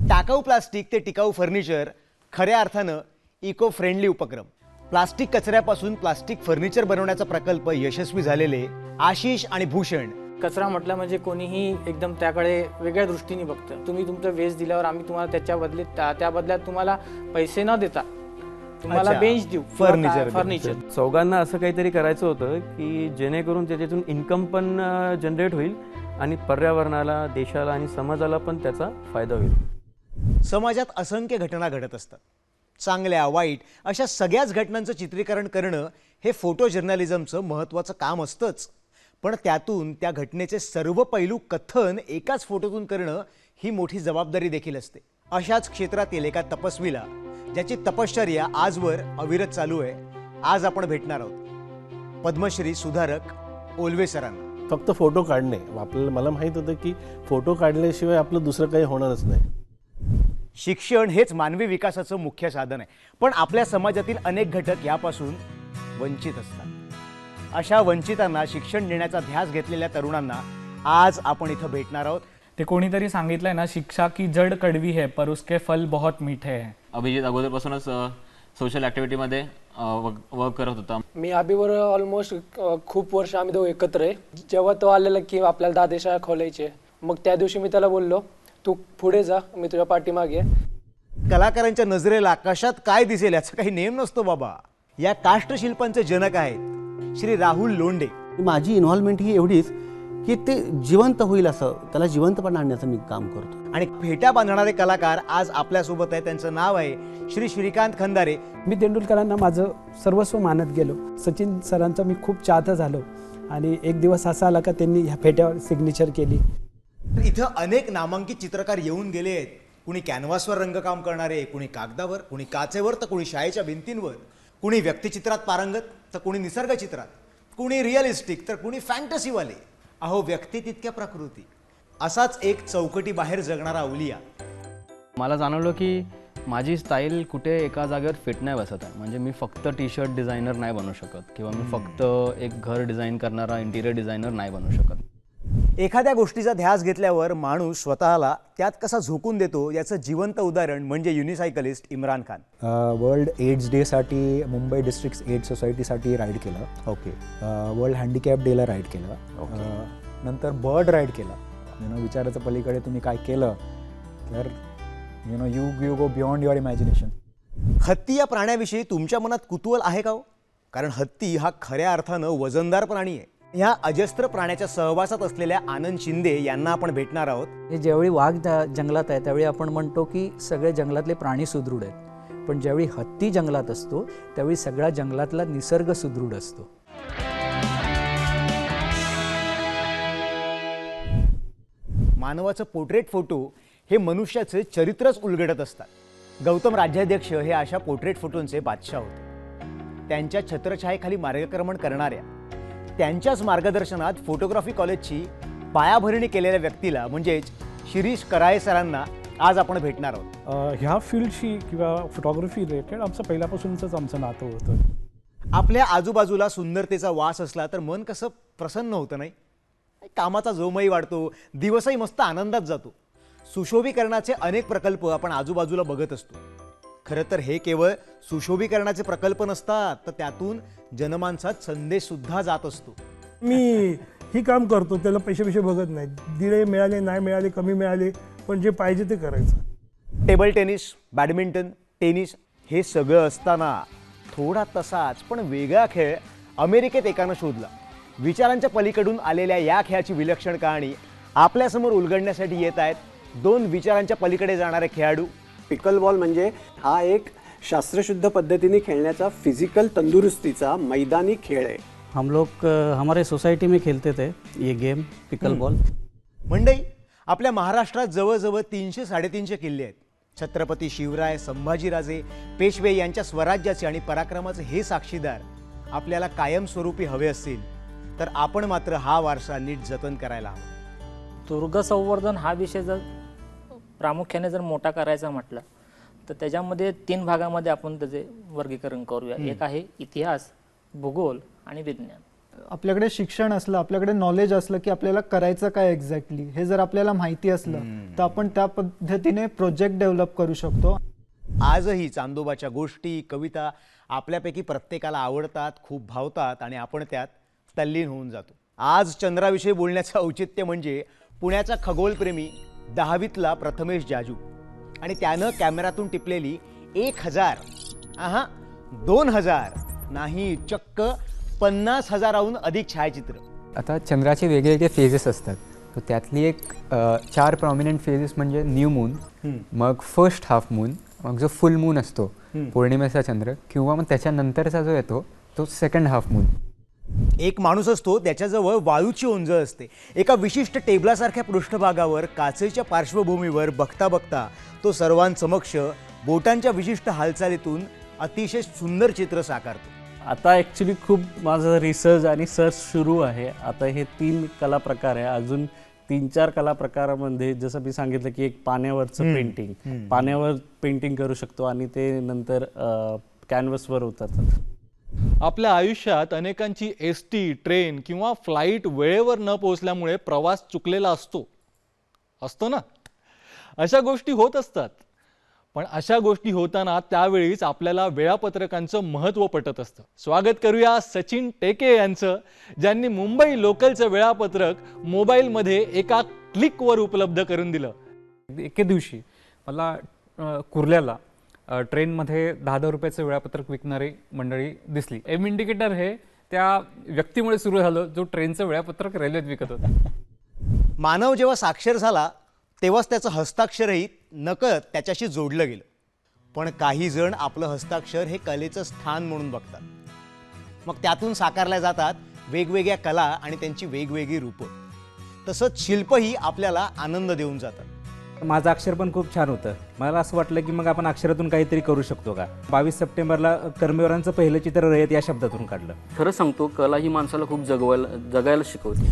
टाकाऊ प्लास्टिक ते टिकाऊ फर्निचर, खऱ्या अर्थानं इको फ्रेंडली उपक्रम. प्लास्टिक कचऱ्यापासून प्लास्टिक फर्निचर बनवण्याचा प्रकल्प यशस्वी झालेले आशिष आणि भूषण. कचरा म्हटलं म्हणजे कोणीही एकदम त्याकडे वेगळ्या दृष्टीने बघतं. तुम्ही तुमचं वेस्ट दिल्यावर आम्ही तुम्हाला त्या बदल्यात तुम्हाला पैसे न देता तुम्हाला बेंच देऊ, फर्निचर. चौघांना असं काहीतरी करायचं होतं की जेणेकरून त्याच्यातून इन्कम पण जनरेट होईल आणि पर्यावरणाला, देशाला आणि समाजाला पण त्याचा फायदा होईल. समाजात असंख्य घटना घडत असतात, चांगल्या वाईट अशा सगळ्याच घटनांचं चित्रीकरण करणं हे फोटो जर्नलिझमचं महत्त्वाचं काम असतंच. पण त्यातून त्या घटनेचे सर्व पैलू कथन एकाच फोटोतून करणं ही मोठी जबाबदारी देखील असते. अशाच क्षेत्रातील एका तपस्वीला, ज्याची तपश्चर्या आजवर अविरत चालू आहे, आज आपण भेटणार आहोत पद्मश्री सुधारक ओलवे सरांना. फक्त फोटो काढणे, आपल्याला मला माहीत होतं की फोटो काढल्याशिवाय आपलं दुसरं काही होणारच नाही. शिक्षण हेच मानवी विकासाचं मुख्य साधन आहे, पण आपल्या समाजातील अनेक घटक यापासून वंचित असतात. अशा वंचितांना शिक्षण देण्याचा ध्यास घेतलेल्या तरुणांना आज आपण इथं भेटणार आहोत. ते कोणीतरी सांगितलंय ना, शिक्षा की जड कडवी है पर उसके फल बहुत मीठे है. अभिजित अगोदरपासूनच सोशल ॲक्टिव्हिटीमध्ये वर्क करत होता. मी अभिवर ऑलमोस्ट खूप वर्ष आम्ही दोघं एकत्र आहे. जेव्हा तो आलेला की आपल्याला दादे शाळा खोलायची, मग त्या दिवशी मी त्याला बोललो तू पुढे जा, मी तुझ्या पाठीमागे. कलाकारांच्या नजरेला कशात काय दिसेल याचा काही नेम नसतो बाबा. या काष्ठशिल्पांचे जनक आहेत श्री राहुल लोंढे. माझी इन्व्हॉल्वमेंट ही एवढीच की ते जिवंत होईल, असं त्याला जिवंतपणा आणण्याचं मी काम करतो. आणि फेट्या बांधणारे कलाकार आज आपल्यासोबत आहे. त्यांचं नाव आहे श्री श्रीकांत खंदारे. मी तेंडुलकरांना माझं सर्वस्व मानत गेलो. सचिन सरांचा मी खूप चाहता झालो आणि एक दिवस असा आला का त्यांनी ह्या फेट्यावर सिग्नेचर केली. इथं अनेक नामांकित चित्रकार येऊन गेले आहेत. कुणी कॅनव्हासवर रंगकाम करणारे, कुणी कागदावर, कुणी काचेवर, तर कुणी शाळेच्या भिंतींवर, कुणी व्यक्तिचित्रात पारंगत तर कुणी निसर्गचित्रात, कुणी रिअलिस्टिक तर कुणी फॅन्टसीवाले. अहो व्यक्ती तितक्या प्रकृती. असाच एक चौकटी बाहेर जगणारा अवलिया. मला जाणवलं की माझी स्टाईल कुठे एका जागेवर फिट नाही बसत आहे. म्हणजे मी फक्त टी शर्ट डिझायनर नाही बनू शकत किंवा मी फक्त एक घर डिझाईन करणारा इंटिरियर डिझायनर नाही बनू शकत. एखाद्या गोष्टीचा ध्यास घेतल्यावर माणूस स्वतःला त्यात कसा झोकून देतो याचं जिवंत उदाहरण म्हणजे युनिसायकलिस्ट इम्रान खान. वर्ल्ड एड्स डेसाठी मुंबई डिस्ट्रिक्ट एड्स सोसायटीसाठी राईड केलं. ओके. वर्ल्ड हँडिकॅप डेला राईड केलं. नंतर बर्ड राईड केलं. विचाराच्या पलीकडे तुम्ही काय केलं तर you go beyond your imagination. हत्ती या प्राण्याविषयी तुमच्या मनात कुतूहल आहे का हो? कारण हत्ती हा खऱ्या अर्थानं वजनदार प्राणी आहे. ह्या अजस्त्र प्राण्याच्या सहवासात असलेल्या आनंद शिंदे यांना आपण भेटणार आहोत. ज्यावेळी वाघ जंगलात आहे त्यावेळी आपण म्हणतो की सगळे जंगलातले प्राणी सुदृढ आहेत, पण ज्यावेळी हत्ती जंगलात असतो त्यावेळी सगळा जंगलातला निसर्ग सुदृढ असतो. मानवाचं पोर्ट्रेट फोटो हे मनुष्याचे चरित्रच उलगडत असतात. गौतम राज्याध्यक्ष हे अशा पोर्ट्रेट फोटोंचे बादशाह होते. त्यांच्या छत्रछायेखाली मार्गक्रमण करणाऱ्या, त्यांच्याच मार्गदर्शनात फोटोग्राफी कॉलेजची पायाभरणी केलेल्या व्यक्तीला म्हणजेच शिरीष कराळे सरांना आज आपण भेटणार आहोत. ह्या फील्डशी किंवा फोटोग्राफी रिलेटेड आमचं पहिल्यापासूनच आमचं नातं होतं. आपल्या आजूबाजूला सुंदरतेचा वास असला तर मन कसं प्रसन्न होतं नाही? कामाचा जोमही वाढतो, दिवसही मस्त आनंदात जातो. सुशोभीकरणाचे अनेक प्रकल्प आपण आजूबाजूला बघत असतो. खरं तर हे केवळ सुशोभीकरणाचे प्रकल्प नसतात, तर त्यातून जनमानसात संदेश सुद्धा जात असतो. मी ही काम करतो, त्याला पैसे बघत नाही. दिले मिळाले नाही मिळाले कमी मिळाले, पण जे पाहिजे ते करायचं. टेबल टेनिस, बॅडमिंटन, टेनिस हे सगळं असताना थोडा तसाच पण वेगळा खेळ अमेरिकेत एकानं शोधला. विचारांच्या पलीकडून आलेल्या या खेळाची विलक्षण कहाणी आपल्यासमोर उलगडण्यासाठी येत आहेत दोन विचारांच्या पलीकडे जाणारे खेळाडू. पिकल बॉल म्हणजे हा एक शास्त्रशुद्ध पद्धतीने खेळण्याचा फिजिकल तंदुरुस्तीचा मैदानी खेळ आहे. हम लोग हमारे सोसाइटी में खेलते थे ये गेम पिकल बॉल. मंडई, आपल्या महाराष्ट्रात जवळजवळ 300-350 किल्ले आहेत. छत्रपती शिवराय, संभाजीराजे, पेशवे यांच्या स्वराज्याचे आणि पराक्रमाचे हे साक्षीदार आपल्याला कायमस्वरूपी हवे असतील तर आपण मात्र हा वारसा नीट जतन करायला हवा. दुर्ग संवर्धन हा विषय जर प्रामुख्याने जर मोठा करायचा म्हटलं तर त्याच्यामध्ये 3 भागामध्ये आपण त्याचे वर्गीकरण करूया. एक आहे इतिहास, भूगोल आणि विज्ञान. आपल्याकडे शिक्षण असलं, आपल्याकडे नॉलेज असलं की आपल्याला करायचं काय एक्झॅक्टली हे जर आपल्याला माहिती असलं तर आपण त्या पद्धतीने प्रोजेक्ट डेव्हलप करू शकतो. आजही चांदोबाच्या गोष्टी, कविता आपल्यापैकी प्रत्येकाला आवडतात, खूप भावतात आणि आपण त्यात तल्लीन होऊन जातो. आज चंद्राविषयी बोलण्याचं औचित्य म्हणजे पुण्याचा खगोलप्रेमी 10वीतला प्रथमेश जाजू आणि त्यानं कॅमेऱ्यातून टिपलेली 1000 2000 नाही चक्क 50,000हून अधिक छायाचित्र. आता चंद्राचे वेगवेगळे फेजेस असतात, तर त्यातली एक 4 प्रॉमिनंट फेजेस म्हणजे न्यू मून, मग फर्स्ट हाफ मून, मग जो फुल मून असतो पौर्णिमेचा चंद्र, किंवा मग त्याच्यानंतरचा जो येतो तो सेकंड हाफ मून. एक माणूस असतो, त्याच्याजवळ वाळूची ओंजळ असते. एका विशिष्ट टेबलासारख्या पृष्ठभागावर काचेच्या पार्श्वभूमीवर बघता बघता तो सर्वांसमक्ष बोटांच्या विशिष्ट हालचालीतून अतिशय सुंदर चित्र साकारतो. आता ॲक्च्युली खूप माझं रिसर्च आणि सर्च सुरू आहे. आता हे 3 कला प्रकार आहे. अजून 3-4 कला प्रकारामध्ये जसं मी सांगितलं की एक पाण्यावरचं पेंटिंग, पाण्यावर पेंटिंग करू शकतो आणि ते नंतर कॅनव्हसवर उतरतात. आपल्या आयुष्यात अनेकांची ST, ट्रेन किंवा फ्लाईट वेळेवर न पोहोचल्यामुळे प्रवास चुकलेला असतो ना. अशा गोष्टी होत असतात. पण अशा गोष्टी होताना त्यावेळीच आपल्याला वेळापत्रकांचं महत्त्व पटत असतं. स्वागत करूया सचिन टेके यांचं, ज्यांनी मुंबई लोकलचं वेळापत्रक मोबाईलमध्ये एका क्लिकवर उपलब्ध करून दिलं. एके दिवशी मला कुर्ल्याला ट्रेनमध्ये 10,000 रुपयाचं वेळापत्रक विकणारी मंडळी दिसली. एम इंडिकेटर हे त्या व्यक्तीमुळे सुरू झालं जो ट्रेनचं वेळापत्रक रेल्वेत विकत होता. मानव जेव्हा साक्षर झाला तेव्हाच त्याचं हस्ताक्षरही नकळत त्याच्याशी जोडलं गेलं. पण काही जण आपलं हस्ताक्षर हे कलेचं स्थान म्हणून बघतात. मग त्यातून साकारल्या जातात वेगवेगळ्या कला आणि त्यांची वेगवेगळी रूपं. तसंच शिल्पही आपल्याला आनंद देऊन जातात. माझं अक्षर पण खूप छान होतं. मला असं वाटलं की मग आपण अक्षरातून काहीतरी करू शकतो का. 22 सप्टेंबरला कर्मवीरांचं पहिलं चित्र रयत या शब्दातून काढलं. खरं सांगतो, कला ही माणसाला खूप जगायला शिकवते.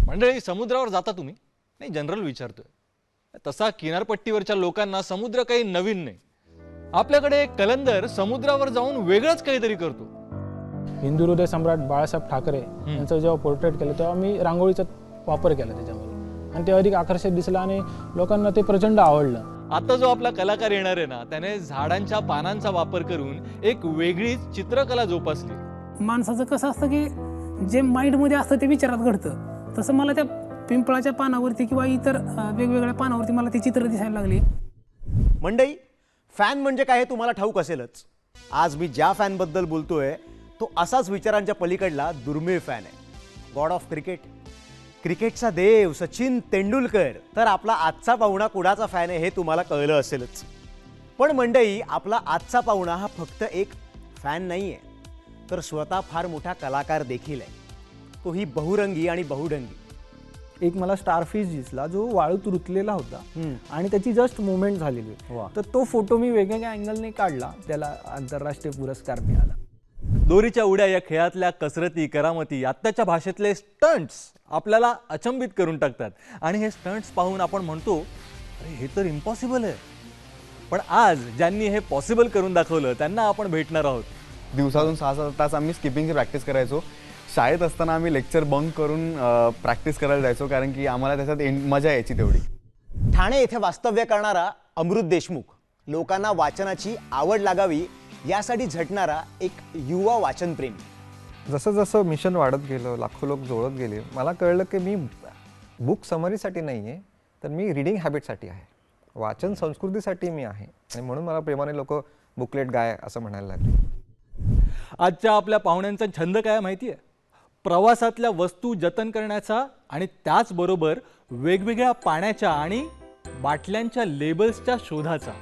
मंडळी, समुद्रावर जाता तुम्ही? नाही, जनरल विचारतोय. तसा किनारपट्टीवरच्या लोकांना समुद्र काही नवीन नाही. आपल्याकडे एक कलंदर समुद्रावर जाऊन वेगळंच काहीतरी करतो. हिंदू हृदय सम्राट बाळासाहेब ठाकरे यांचं जेव्हा पोर्ट्रेट केलं तेव्हा मी रांगोळीचा वापर केला त्याच्यामध्ये, आणि ते अधिक आकर्षक दिसलं आणि लोकांना ते प्रचंड आवडलं. आता जो आपला कलाकार येणार आहे ना, त्याने झाडांच्या पानांचा वापर करून एक वेगळीच चित्रकला जोपासली. माणसाचं कसं असतं की जे माइंडमध्ये असतं ते विचारात घडतं, तसं मला त्या पिंपळाच्या पानावरती किंवा इतर वेगवेगळ्या पानावरती मला ती चित्र दिसायला लागली. मंडई, फॅन म्हणजे काय हे तुम्हाला ठाऊक असेलच. आज मी ज्या फॅनबद्दल बोलतोय तो असाच विचारांच्या पलीकडला दुर्मिळ फॅन आहे. गॉड ऑफ क्रिकेट, क्रिकेटचा देव सचिन तेंडुलकर. तर आपला आजचा पाहुणा कुणाचा फॅन आहे हे तुम्हाला कळलं असेलच. पण मंडई, आपला आजचा पाहुणा हा फक्त एक फॅन नाही आहे, तर स्वतः फार मोठा कलाकार देखील आहे. तोही बहुरंगी आणि बहुढंगी. एक मला स्टारफिश दिसला जो वाळूत रुतलेला होता आणि त्याची जस्ट मुवमेंट झालेली, तर तो फोटो मी वेगवेगळ्या अँगलने काढला, त्याला आंतरराष्ट्रीय पुरस्कार मिळाला. दोरीच्या उड्या या खेळातल्या कसरती, करामती, आत्ताच्या भाषेतले स्टंट्स आपल्याला अचंबित करून टाकतात. आणि हे स्टंट्स पाहून आपण म्हणतो, अरे हे तर इम्पॉसिबल आहे. पण आज ज्यांनी हे पॉसिबल करून दाखवलं त्यांना आपण भेटणार आहोत. दिवसातून 6-7 तास आम्ही स्किपिंगची प्रॅक्टिस करायचो. शाळेत असताना आम्ही लेक्चर बंक करून प्रॅक्टिस करायला जायचो, कारण की आम्हाला त्याच्यात मजा यायची तेवढी. ठाणे येथे वास्तव्य करणारा अमृत देशमुख, लोकांना वाचनाची आवड लागावी यासाठी झटणारा एक युवा वाचनप्रेमी. जसं जसं मिशन वाढत गेलं, लाखो लोक जोडत गेले, मला कळलं की मी बुक समरीसाठी नाही आहे, तर मी रीडिंग हॅबिटसाठी आहे, वाचन संस्कृतीसाठी मी आहे. आणि म्हणून मला प्रेमाने लोक बुकलेट गाय असं म्हणायला लागले. आजच्या आपल्या पाहुण्यांचा छंद काय माहिती आहे? प्रवासातल्या वस्तू जतन करण्याचा आणि त्याचबरोबर वेगवेगळ्या पाण्याच्या आणि बाटल्यांच्या लेबल्सच्या शोधाचा.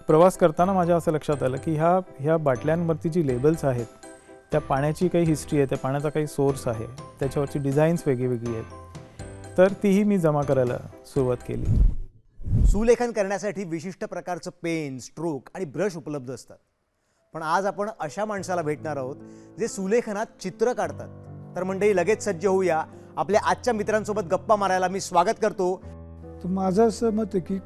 प्रवास करताना माझ्या असं लक्षात आलं की ह्या बाटल्यांवरती जी लेबल्स आहेत त्या पाण्याची काही हिस्ट्री आहे, त्या पाण्याचा काही सोर्स आहे, त्याच्यावरची डिझाईन्स वेगळी आहेत, तर तीही मी जमा करायला सुरुवात केली. सुलेखन करण्यासाठी विशिष्ट प्रकारचं पेन, स्ट्रोक आणि ब्रश उपलब्ध असतात. पण आज आपण अशा माणसाला भेटणार आहोत जे सुलेखनात चित्र काढतात. तर मंडळी, लगेच सज्ज होऊया आपल्या आजच्या मित्रांसोबत गप्पा मारायला. मी स्वागत करतो. तर माझं असं मत आहे की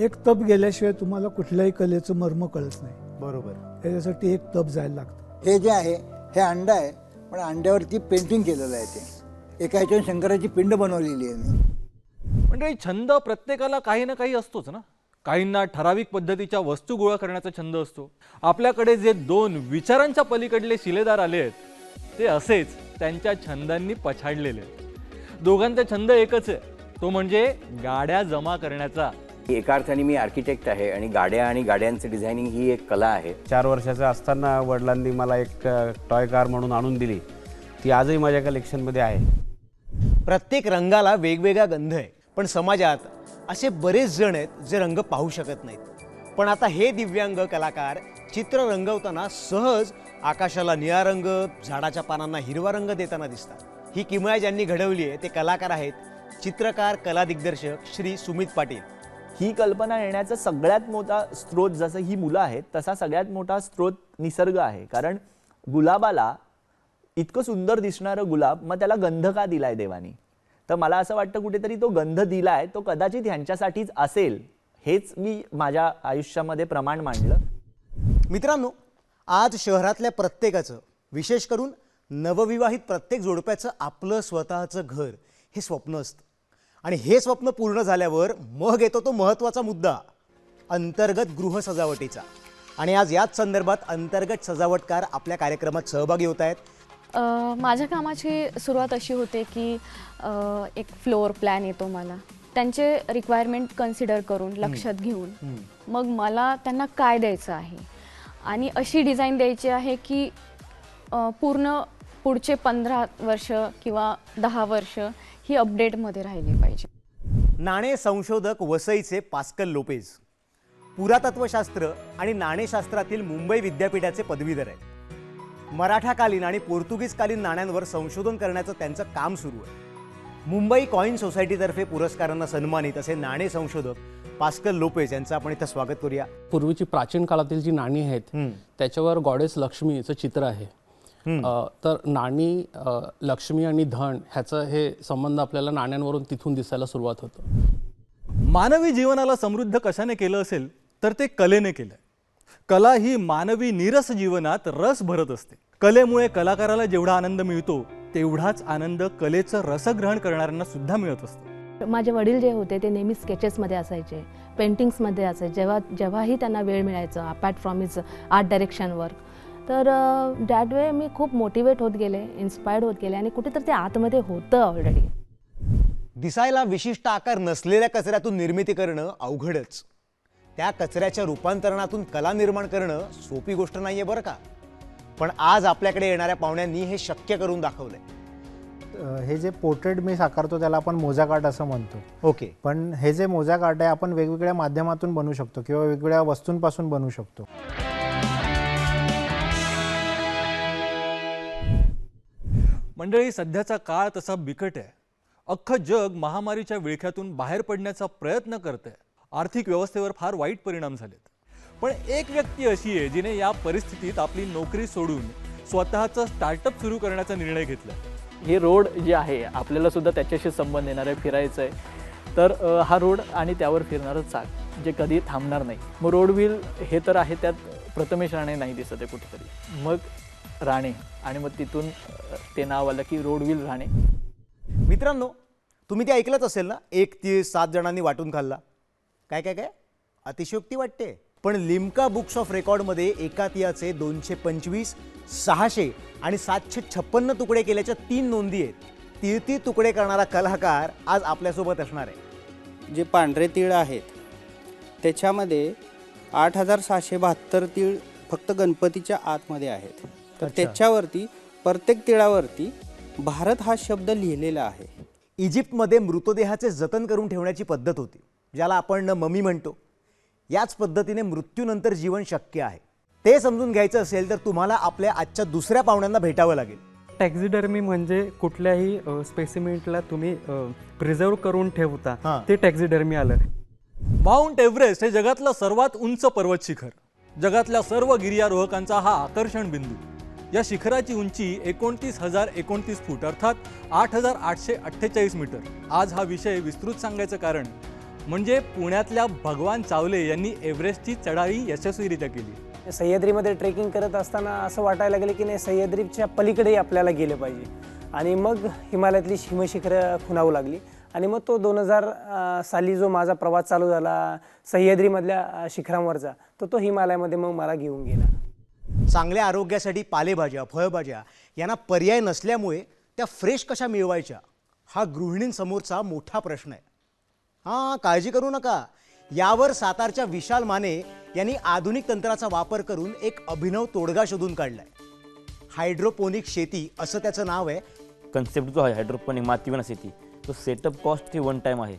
एक तप गेल्याशिवाय तुम्हाला कुठल्याही कलेचं मर्म कळत नाही. बरोबर. त्याच्यासाठी एक तप जायला लागतं. हे जे आहे हे अंड आहे, पण अंड्यावरती पेंटिंग केलेलं आहे. ते एका ह्याच्यावर शंकराची पिंड बनवलेली आहे मी. म्हणजे छंद प्रत्येकाला काही ना काही असतोच ना. काहींना ठराविक पद्धतीच्या वस्तू गोळा करण्याचा छंद असतो. आपल्याकडे जे 2 विचारांच्या पलीकडले शिलेदार आले आहेत ते असेच त्यांच्या छंदांनी पछाडलेले आहेत. दोघांचा छंद एकच आहे, तो म्हणजे गाड्या जमा करण्याचा. एका अर्थाने मी आर्किटेक्ट आहे आणि गाड्यांचं डिझायनिंग ही एक कला आहे. 4 वर्षाचा असताना वडिलांनी मला एक टॉय कार म्हणून आणून दिली, ती आजही माझ्या कलेक्शनमध्ये आहे. प्रत्येक रंगाला वेगवेगळा गंध आहे, पण समाजात असे बरेच जण आहेत जे रंग पाहू शकत नाहीत. पण आता हे दिव्यांग कलाकार चित्र रंगवताना सहज आकाशाला निळा रंग, झाडाच्या पानांना हिरवा रंग देताना दिसतात. ही किमया ज्यांनी घडवली आहे ते कलाकार आहेत चित्रकार, कला दिग्दर्शक श्री सुमित पाटील. ही कल्पना येण्याचा सगळ्यात मोठा स्रोत, जसं ही मुलं आहेत तसा सगळ्यात मोठा स्रोत निसर्ग आहे. कारण गुलाबाला इतकं सुंदर दिसणारं गुलाब, मग त्याला गंध का दिलाय देवानी? तर मला असं वाटतं कुठेतरी तो गंध दिलाय तो कदाचित ह्यांच्यासाठीच असेल. हेच मी माझ्या आयुष्यामध्ये प्रमाण मांडलं. मित्रांनो, आज शहरातल्या प्रत्येकाचं, विशेष करून नवविवाहित प्रत्येक जोडप्याचं आपलं स्वतःचं घर हे स्वप्न असतं. आणि हे स्वप्न पूर्ण झाल्यावर मग येतो तो महत्त्वाचा मुद्दा, अंतर्गत गृह सजावटीचा. आणि आज याच संदर्भात अंतर्गत सजावटकार आपल्या कार्यक्रमात सहभागी होत आहेत. माझ्या कामाची सुरुवात अशी होते की एक फ्लोअर प्लॅन येतो मला, त्यांचे रिक्वायरमेंट कन्सिडर करून लक्षात घेऊन मग मला त्यांना काय द्यायचं आहे आणि अशी डिझाईन द्यायची आहे की पूर्ण पुढचे 15 वर्ष किंवा 10 वर्ष ही अपडेटमध्ये राहिली पाहिजे. नाणे संशोधक वसईचे पास्कल लोपेज, पुरातत्वशास्त्र आणि नाणेशास्त्रातील मुंबई विद्यापीठाचे पदवीधर आहेत. मराठाकालीन आणि पोर्तुगीजकालीन नाण्यांवर संशोधन करण्याचं त्यांचं काम सुरू आहे. मुंबई कॉइन सोसायटीतर्फे पुरस्कारांना सन्मानित असे नाणे संशोधक पास्कल लोपेज यांचं आपण इथं स्वागत करूया. पूर्वीची प्राचीन काळातील जी नाणी आहेत त्याच्यावर गॉडेस लक्ष्मीचं चित्र आहे तर नाणी, लक्ष्मी आणि धन ह्याचं हे संबंध आपल्याला नाण्यांवरून तिथून दिसायला सुरुवात होतं. मानवी जीवनाला समृद्ध कशाने केलं असेल तर ते कलेने केलंय. कला ही मानवी नीरस जीवनात रस भरत असते. कलेमुळे कलाकाराला जेवढा आनंद मिळतो तेवढाच आनंद कलेचं रसग्रहण करणाऱ्यांना सुद्धा मिळत असतो. माझे वडील जे होते ते नेहमी स्केचेसमध्ये असायचे, पेंटिंग्समध्ये असायचे. जेव्हाही त्यांना वेळ मिळायचा apart from his art direction work, तर दॅट वे मी खूप मोटिवेट होत गेले, इन्स्पायर्ड होत गेले आणि कुठेतरी ते आतमध्ये होतं ऑलरेडी. दिसायला विशिष्ट आकार नसलेल्या कचऱ्यातून निर्मिती करणं अवघडच. त्या कचऱ्याच्या रूपांतरणातून कला निर्माण करणं सोपी गोष्ट नाहीये बरं का. पण आज आपल्याकडे येणाऱ्या पाहुण्यांनी हे शक्य करून दाखवलंय. हे जे पोर्ट्रेट मी साकारतो त्याला आपण मोझॅक आर्ट असं म्हणतो. ओके. पण हे जे मोझॅक आर्ट आहे आपण वेगवेगळ्या माध्यमातून बनवू शकतो किंवा वेगवेगळ्या वस्तूंपासून बनवू शकतो. मंडळी, सध्याचा काळ तसा बिकट आहे. अख्खं जग महामारीच्या विळख्यातून बाहेर पडण्याचा प्रयत्न करतंय. आर्थिक व्यवस्थेवर फार वाईट परिणाम झालेत. पण एक व्यक्ती अशी आहे जिने या परिस्थितीत आपली नोकरी सोडून स्वतःचं स्टार्टअप सुरू करण्याचा निर्णय घेतला. हे रोड जे आहे आपल्याला सुद्धा त्याच्याशी संबंध येणार आहे, फिरायचं आहे. तर हा रोड आणि त्यावर फिरणारं चाक जे कधी थांबणार नाही. मग रोड व्हील हे तर आहे, त्यात प्रथमेश राणे नाही दिसत आहे कुठेतरी, मग राणे, आणि मग तिथून ते नाव आलं की रोड व्हील राणे. मित्रांनो, तुम्ही ते ऐकलंच असेल ना, 1 तीळ 7 जणांनी वाटून खाल्ला. काय काय काय अतिशयोक्ती वाटते. पण लिम्का बुक्स ऑफ रेकॉर्डमध्ये एका तिळाचे 225, 600 आणि 756 तुकडे केल्याच्या 3 नोंदी आहेत. तीळ तुकडे करणारा कलाकार आज आपल्यासोबत असणार आहे. जे पांढरे तीळ आहेत त्याच्यामध्ये 8772 तीळ फक्त गणपतीच्या आतमध्ये आहेत. तर त्याच्यावरती प्रत्येक तिळावरती भारत हा शब्द लिहिलेला आहे. इजिप्तमध्ये मृतदेहाचे जतन करून ठेवण्याची पद्धत होती, ज्याला आपण ममी म्हणतो. याच पद्धतीने मृत्यूनंतर जीवन शक्य आहे. ते समजून घ्यायचं असेल तर तुम्हाला आपल्या आजच्या दुसऱ्या पाहुण्यांना भेटावं लागेल. टॅक्झिडर्मी म्हणजे कुठल्याही स्पेसिमेंटला तुम्ही प्रिझर्व करून ठेवता, ते टॅक्झिडर्मी आलं. माउंट एव्हरेस्ट हे जगातलं सर्वात उंच पर्वत शिखर. जगातल्या सर्व गिर्यारोहकांचा हा आकर्षण बिंदू. या शिखराची उंची 29,029 फूट अर्थात 8,848 मीटर. आज हा विषय विस्तृत सांगायचं कारण म्हणजे पुण्यातल्या भगवान चावले यांनी एव्हरेस्टची चढाई यशस्वीरित्या केली. सह्याद्रीमध्ये ट्रेकिंग करत असताना असं वाटायला लागलं की नाही, सह्याद्रीच्या पलीकडेही आपल्याला गेलं पाहिजे. आणि मग हिमालयातली हिमशिखरं खुणावू लागली. आणि मग तो 2000 साली जो माझा प्रवास चालू झाला सह्याद्रीमधल्या शिखरांवरचा, तो हिमालयामध्ये मग मला घेऊन गेला. चांगल्या आरोग्यासाठी पालेभाज्या, फळभाज्या यांना पर्याय नसल्यामुळे त्या फ्रेश कशा मिळवायच्या, हा गृहिणींसमोरचा मोठा प्रश्न आहे. हां, काळजी करू नका. यावर सातारच्या विशाल माने यांनी आधुनिक तंत्राचा वापर करून एक अभिनव तोडगा शोधून काढलाय. हायड्रोपोनिक शेती असं त्याचं नाव आहे. कन्सेप्ट जो आहे हायड्रोपोनिक मातीविना शेती, तो सेटअप कॉस्ट ही 1 टाइम आहे.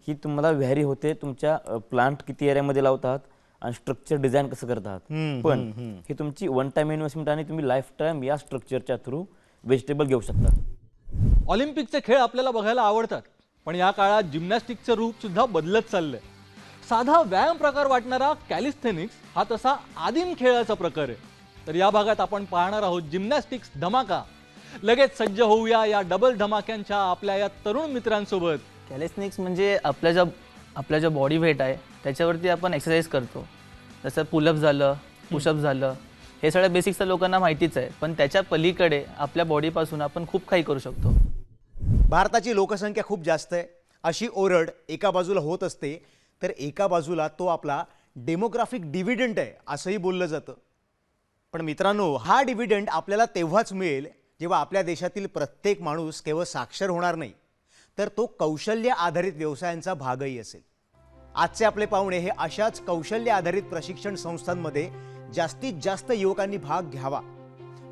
ही तुम्हाला व्हॅरी होते तुमच्या प्लांट किती एरियामध्ये लावतात आणि स्ट्रक्चर डिझाईन कसं करतात. पण ही तुमची 1 टाइम इन्व्हेस्टमेंट आणि तुम्ही लाईफ टाइम या स्ट्रक्चरच्या थ्रू व्हेजिटेबल घेऊ शकता. ऑलिम्पिकचे खेळ आपल्याला बघायला आवडतात, पण या काळात जिम्नॅस्टिकचं रूप सुद्धा बदलत चाललंय. साधा व्यायाम प्रकार वाटणारा कॅलिस्थेनिक्स हा तसा आदिम खेळाचा प्रकार आहे. तर या भागात आपण पाहणार आहोत जिम्नॅस्टिक्स धमाका. लगेच सज्ज होऊया या डबल धमाक्यांच्या आपल्या या तरुण मित्रांसोबत. कॅलिस्थेनिक्स म्हणजे आपल्या ज्या बॉडी वेट आहे त्याच्यावरती आपण एक्सरसाइज करतो. जसं पुलअप झालं, पुशअप झालं, हे सगळ्या बेसिक्स तर लोकांना माहितीच आहे. पण त्याच्या पलीकडे आपल्या बॉडीपासून आपण खूप काही करू शकतो. भारताची लोकसंख्या खूप जास्त आहे अशी ओरड एका बाजूला होत असते, तर एका बाजूला तो आपला डेमोग्राफिक डिव्हिडंड आहे असंही बोललं जातं. पण मित्रांनो, हा डिव्हिडंड आपल्याला तेव्हाच मिळेल जेव्हा आपल्या देशातील प्रत्येक माणूस केवळ साक्षर होणार नाही, तर तो कौशल्य आधारित व्यवसायांचा भागही असेल. आजचे आपले पाहुणे हे अशाच कौशल्य आधारित प्रशिक्षण संस्थांमध्ये जास्तीत जास्त युवकांनी भाग घ्यावा,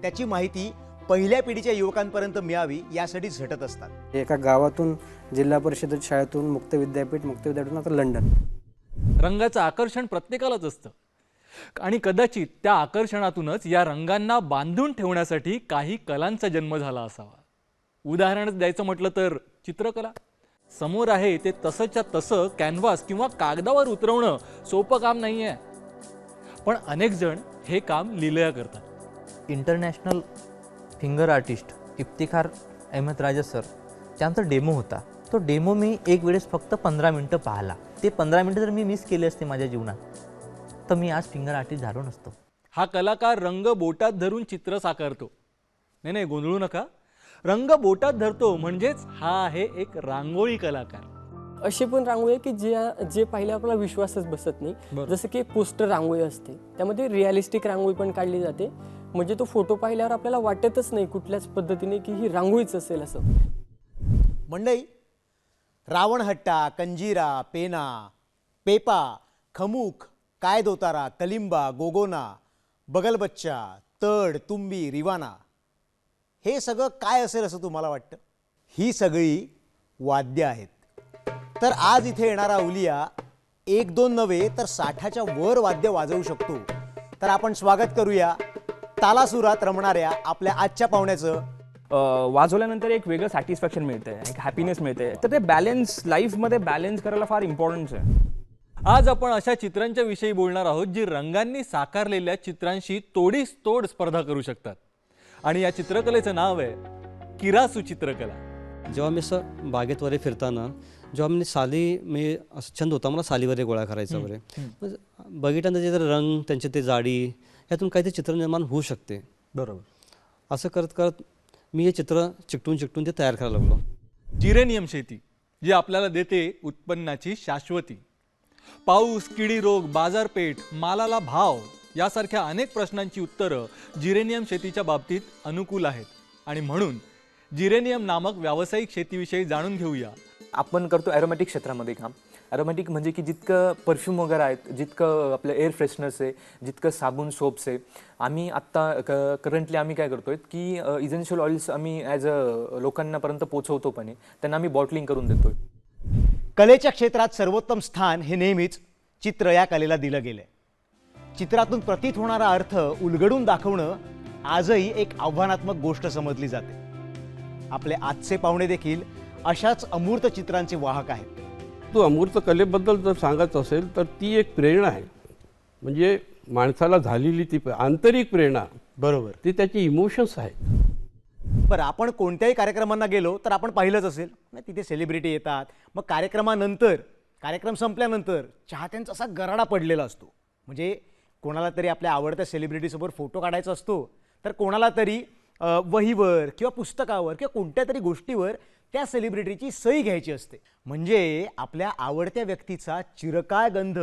त्याची माहिती पहिल्या पिढीच्या युवकांपर्यंत मिळावी यासाठी झटत असतात. एका गावातून जिल्हा परिषद शाळेतून मुक्त विद्यापीठून आता लंडन. रंगाचं आकर्षण प्रत्येकालाच असतं आणि कदाचित त्या आकर्षणातूनच या रंगांना बांधून ठेवण्यासाठी काही कलांचा जन्म झाला असावा. उदाहरणच द्यायचं म्हटलं तर चित्रकला. समोर आहे ते तसंच्या तसं कॅनव्हास किंवा कागदावर उतरवणं सोपं काम नाही आहे, पण अनेक जण हे काम लीलया करतात. International finger artist Iftikhar Ahmed Raja sir, त्यांचा डेमो होता. तो डेमो मी एक वेळेस फक्त 15 मिनटं पाहिला. ते 15 मिनटं जर मी मिस केले असते माझ्या जीवनात तर मी आज फिंगर आर्टिस्ट झालो नसतो. हा कलाकार रंग बोटात धरून चित्र साकारतो. नाही नाही, गोंधळू नका. रंग बोटात धरतो म्हणजेच हा आहे एक रांगोळी कलाकार. अशी पण रांगोळी आहे की जे पाहिले आपल्याला विश्वासच बसत नाही. जसं की पोस्टर रांगोळी असते, त्यामध्ये रिअलिस्टिक रांगोळी पण काढली जाते. म्हणजे तो फोटो पाहिल्यावर आपल्याला वाटतच नाही कुठल्याच पद्धतीने की ही रांगोळीच असेल असं. मंडई, रावणहट्टा, कंजीरा, पेना, पेपा, खमूक, काय दोतारा, कलिंबा, गोगोना, बगलबच्चा, तड, तुंबी, रिवाना, हे सगळं काय असेल असं तुम्हाला वाटतं? ही सगळी वाद्य आहेत. तर आज इथे येणारा उलिया 1-2 नव्हे तर 60च्या वर वाद्य वाजवू शकतो. तर आपण स्वागत करूया तालासुरात रमणाऱ्या आपल्या आजच्या पाहुण्याचं. वाजवल्यानंतर एक वेगळं सॅटिस्फॅक्शन मिळते, एक हॅपीनेस मिळते. तर ते बॅलन्स, लाईफमध्ये बॅलन्स करायला फार इम्पॉर्टन्स आहे. आज आपण अशा चित्रांच्या विषयी बोलणार आहोत जी रंगांनी साकारलेल्या चित्रांशी तोडीस तोड स्पर्धा करू शकतात. आणि या चित्रकलेचं नाव आहे किरासू चित्रकला. जेव्हा मी असं बागेत वगैरे फिरताना जेव्हा मी साली मी असं छंद होता मला सालीवरे गोळा करायचा वगैरे, बघितल्यानंतर जे रंग त्यांचे ते जाडी यातून काहीतरी चित्र निर्माण होऊ शकते. बरोबर. असं करत करत मी हे चित्र चिकटून ते तयार करायला लागलो. जिरेनियम शेती जी आपल्याला देते उत्पन्नाची शाश्वती. पाऊस, किडी रोग, बाजारपेठ, मालाला भाव यासारख्या अनेक प्रश्नांची उत्तरं जिरेनियम शेतीच्या बाबतीत अनुकूल आहेत. आणि म्हणून जिरेनियम नामक व्यावसायिक शेतीविषयी जाणून घेऊया. आपण करतो ॲरोमॅटिक क्षेत्रामध्ये काम. ॲरोमॅटिक म्हणजे की जितकं परफ्यूम वगैरे आहेत, जितकं आपलं एअर फ्रेशनर्स आहे, जितकं साबण, सोप्स आहे. आम्ही आत्ता करंटली आम्ही काय करतोय की इसेन्शियल ऑइल्स आम्ही ॲज अ लोकांनापर्यंत पोचवतो, पण त्यांना आम्ही बॉटलिंग करून देतोय. कलेच्या क्षेत्रात सर्वोत्तम स्थान हे नेहमीच चित्र या कलेला दिलं गेलंय. चित्रातून प्रतीत होणारा अर्थ उलगडून दाखवणं आजही एक आव्हानात्मक गोष्ट समजली जाते. आपले आजचे पाहुणे देखील अशाच अमूर्त चित्रांचे वाहक आहेत. तो अमूर्त कलेबद्दल जर सांगायचं असेल तर ती एक प्रेरणा आहे. म्हणजे माणसाला झालेली ती आंतरिक प्रेरणा, बरोबर, ती त्याची इमोशन्स आहेत. बरं, आपण कोणत्याही कार्यक्रमांना गेलो तर आपण पाहिलंच असेल ना, तिथे सेलिब्रिटी येतात. मग कार्यक्रमानंतर, कार्यक्रम संपल्यानंतर चाहत्यांचा असा गराडा पडलेला असतो. म्हणजे कोणाला तरी आपल्या आवडत्या सेलिब्रिटीसोबत फोटो काढायचा असतो, तर कोणाला तरी वहीवर किंवा पुस्तकावर किंवा कोणत्या तरी गोष्टीवर त्या सेलिब्रिटीची सही घ्यायची असते. म्हणजे आपल्या आवडत्या व्यक्तीचा चिरकाळ गंध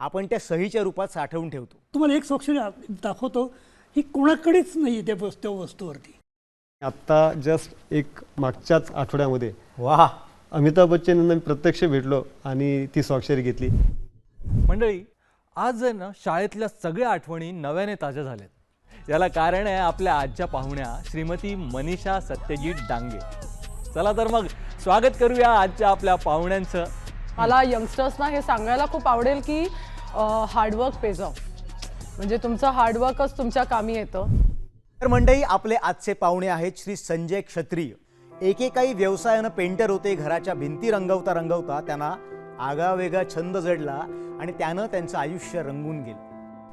आपण त्या सहीच्या रूपात साठवून ठेवतो. तुम्हाला एक स्वाक्षरी दाखवतो, ही कोणाकडेच नाही त्या वस्तूवरती. आत्ता जस्ट एक मागच्याच आठवड्यामध्ये वाह, अमिताभ बच्चन यांना प्रत्यक्ष भेटलो आणि ती स्वाक्षरी घेतली. मंडळी, आज आहे ना शाळेतल्या सगळ्या आठवणी नव्याने ताज्या झाल्यात. याला कारण आहे आपल्या आजच्या पाहुण्या श्रीमती मनीषा सत्यजित डांगे. चला तर मग स्वागत करूया आजच्या आपल्या पाहुण्यांचं. मला यंगस्टर्सना हे सांगायला खूप आवडेल की हार्डवर्क पेज ऑफ. म्हणजे तुमचं हार्डवर्कच तुमच्या कामी येतं. तर मंडळी, आपले आजचे पाहुणे आहेत श्री संजय क्षत्रिय. एकेकाळी व्यवसायानं पेंटर होते. घराच्या भिंती रंगवता रंगवता त्यांना आगळावेगळा छंद जडला आणि त्यानं त्यांचं आयुष्य रंगून गेलं.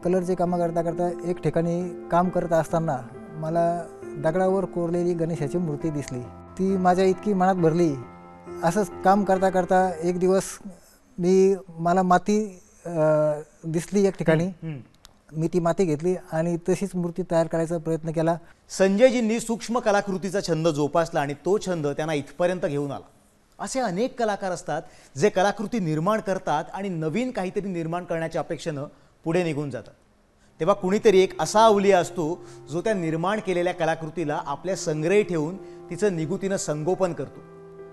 कलरचे कामं करता करता एक ठिकाणी काम करत असताना मला दगडावर कोरलेली गणेशाची मूर्ती दिसली. ती माझ्या इतकी मनात भरली. असंच काम करता करता एक दिवस मला माती दिसली एक ठिकाणी. मी ती माती घेतली आणि तशीच मूर्ती तयार करायचा प्रयत्न केला. संजयजींनी सूक्ष्म कलाकृतीचा छंद जोपासला आणि तो छंद त्यांना इथपर्यंत घेऊन आला. असे अनेक कलाकार असतात जे कलाकृती निर्माण करतात आणि नवीन काहीतरी निर्माण करण्याच्या अपेक्षेनं पुढे निघून जातात. तेव्हा कुणीतरी एक असा अवलिया असतो जो त्या निर्माण केलेल्या कलाकृतीला आपल्या संग्रही ठेवून तिचं निगुतीनं संगोपन करतो.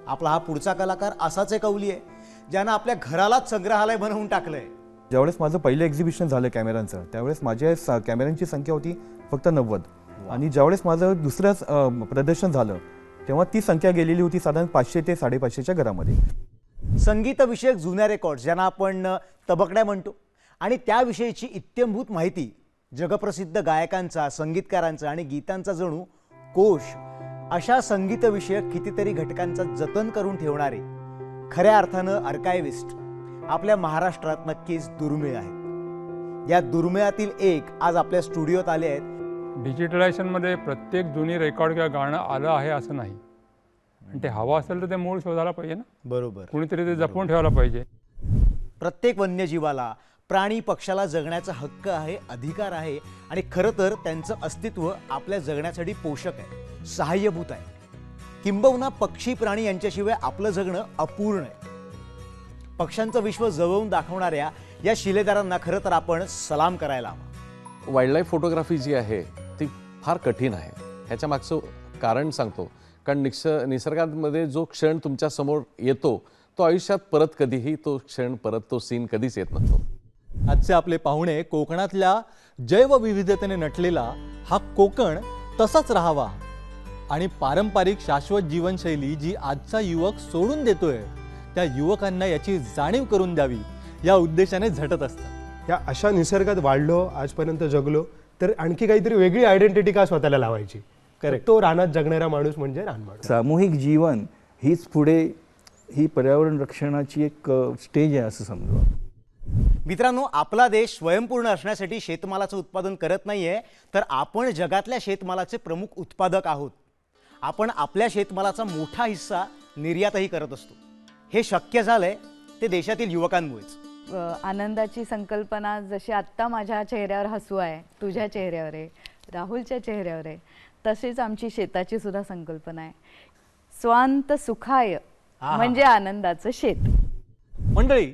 आपला हा पुढचा कलाकार असाच एक अवलिया आहे ज्यानं आपल्या घरालाच संग्रहालय बनवून टाकलंय. ज्यावेळेस माझं पहिलं एक्झिबिशन झालं कॅमेऱ्यांचं, त्यावेळेस माझ्या कॅमेऱ्यांची संख्या होती फक्त 90. आणि ज्यावेळेस माझं दुसरंच प्रदर्शन झालं तेव्हा ती संख्या गेलेली होती साधारण 500 ते 550च्या घरामध्ये. संगीतविषयक जुन्या रेकॉर्ड्स ज्यांना आपण तबकड्या म्हणतो आणि त्याविषयीची इत्यंभूत माहिती, जगप्रसिद्ध गायकांचा, संगीतकारांचा आणि गीतांचा जणू कोश, अशा संगीतविषयक कितीतरी घटकांचा जतन करून ठेवणारे खऱ्या अर्थानं आर्कायव्हिस्ट आपल्या महाराष्ट्रात नक्कीच दुर्मिळ आहेत. या दुर्मिळातील एक आज आपल्या स्टुडिओत आले आहेत. डिजिटलायझेशनमध्ये प्रत्येक जुनी रेकॉर्ड किंवा गाणं आलं आहे असं नाही. आणि ते हवं असेल तर ते मूळ शोधायला पाहिजे ना. बरोबर. कुणीतरी ते जपून ठेवायला पाहिजे. प्रत्येक वन्यजीवाला, प्राणी पक्षाला जगण्याचा हक्क आहे, अधिकार आहे आणि खरं तर त्यांचं अस्तित्व आपल्या जगण्यासाठी पोषक आहे, सहाय्यभूत आहे. किंबहुना पक्षी प्राणी यांच्याशिवाय आपलं जगणं अपूर्ण आहे. पक्ष्यांचं विश्व जवळून दाखवणाऱ्या या शिलेदारांना खरं तर आपण सलाम करायला हवा. वाईल्डलाईफ फोटोग्राफी जी आहे ती फार कठीण आहे. ह्याच्या मागचं कारण सांगतो. कारण निसर्गामध्ये जो क्षण तुमच्या समोर येतो तो आयुष्यात परत कधीही तो क्षण, परत तो सीन कधीच येत नसतो. आजचे आपले पाहुणे कोकणातल्या जैवविविधतेने नटलेला हा कोकण तसाच राहावा आणि पारंपरिक शाश्वत जीवनशैली जी आजचा युवक सोडून देतोय त्या युवकांना याची जाणीव करून द्यावी या उद्देशाने झटत असतात. या अशा निसर्गात वाढलो, आजपर्यंत जगलो, तर आणखी काहीतरी वेगळी आयडेंटिटी का स्वतःला लावायची. करेक्ट. तो रानात जगणारा माणूस म्हणजे रानमाणूस. सामूहिक जीवन हीच पुढे ही पर्यावरण रक्षणाची एक स्टेज आहे असं समजा. मित्रांनो, आपला देश स्वयंपूर्ण असण्यासाठी शेतमालाचं उत्पादन करत नाहीये, तर आपण जगातल्या शेतमालाचे प्रमुख उत्पादक आहोत. आपण आपल्या शेतमालाचा मोठा हिस्सा निर्यातही करत असतो. हे शक्य झालंय ते देशातील युवकांमुळेच. आनंदाची संकल्पना जशी आत्ता माझ्या चेहऱ्यावर हसू आहे, तुझ्या चेहऱ्यावर आहे, राहुलच्या चेहऱ्यावर आहे, तशीच आमची शेताची सुद्धा संकल्पना आहे. स्वांत सुखाय म्हणजे आनंदाचं शेत. मंडळी,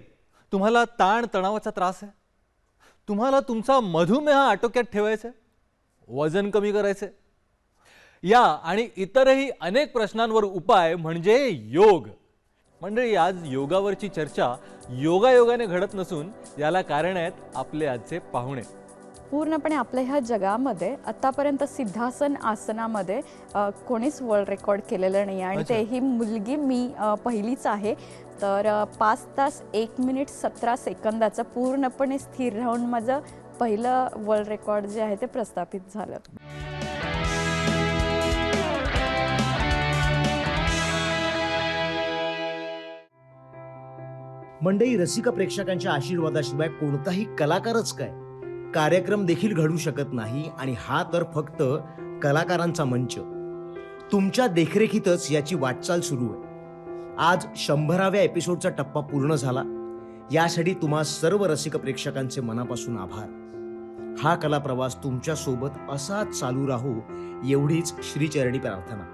तुम्हाला ताण तणावाचा त्रास आहे, तुम्हाला तुमचा मधुमेह आटोक्यात ठेवायचा आहे, वजन कमी करायचंय, या आणि इतरही अनेक प्रश्नांवर उपाय म्हणजे योग. मंडळी, आज योगावरची चर्चा योगायोगाने घडत नसून याला कारण आहेत आपले आजचे पाहुणे. पूर्णपणे आपल्या ह्या जगामध्ये आतापर्यंत सिद्धासन आसनामध्ये कोणीच वर्ल्ड रेकॉर्ड केलेलं नाही आणि तेही मुलगी मी पहिलीच आहे. तर 5 तास 1 मिनिट 17 सेकंदाचं पूर्णपणे स्थिर राहून माझं पहिलं वर्ल्ड रेकॉर्ड जे आहे ते प्रस्थापित झालं. मंडळी, रसिक प्रेक्षकांच्या आशीर्वादाशिवाय कोणताही कलाकारच काय, कार्यक्रम देखील घडू शकत नाही. आणि हा तर फक्त कलाकारांचा मंच. तुमच्या देखरेखीतच याची वाटचाल सुरू आहे. आज 100व्या एपिसोडचा टप्पा पूर्ण झाला. यासाठी तुम्हा सर्व रसिक प्रेक्षकांचे मनापासून आभार. हा कला प्रवास तुमच्या सोबत असाच चालू राहू एवढीच श्रीचरणी प्रार्थना.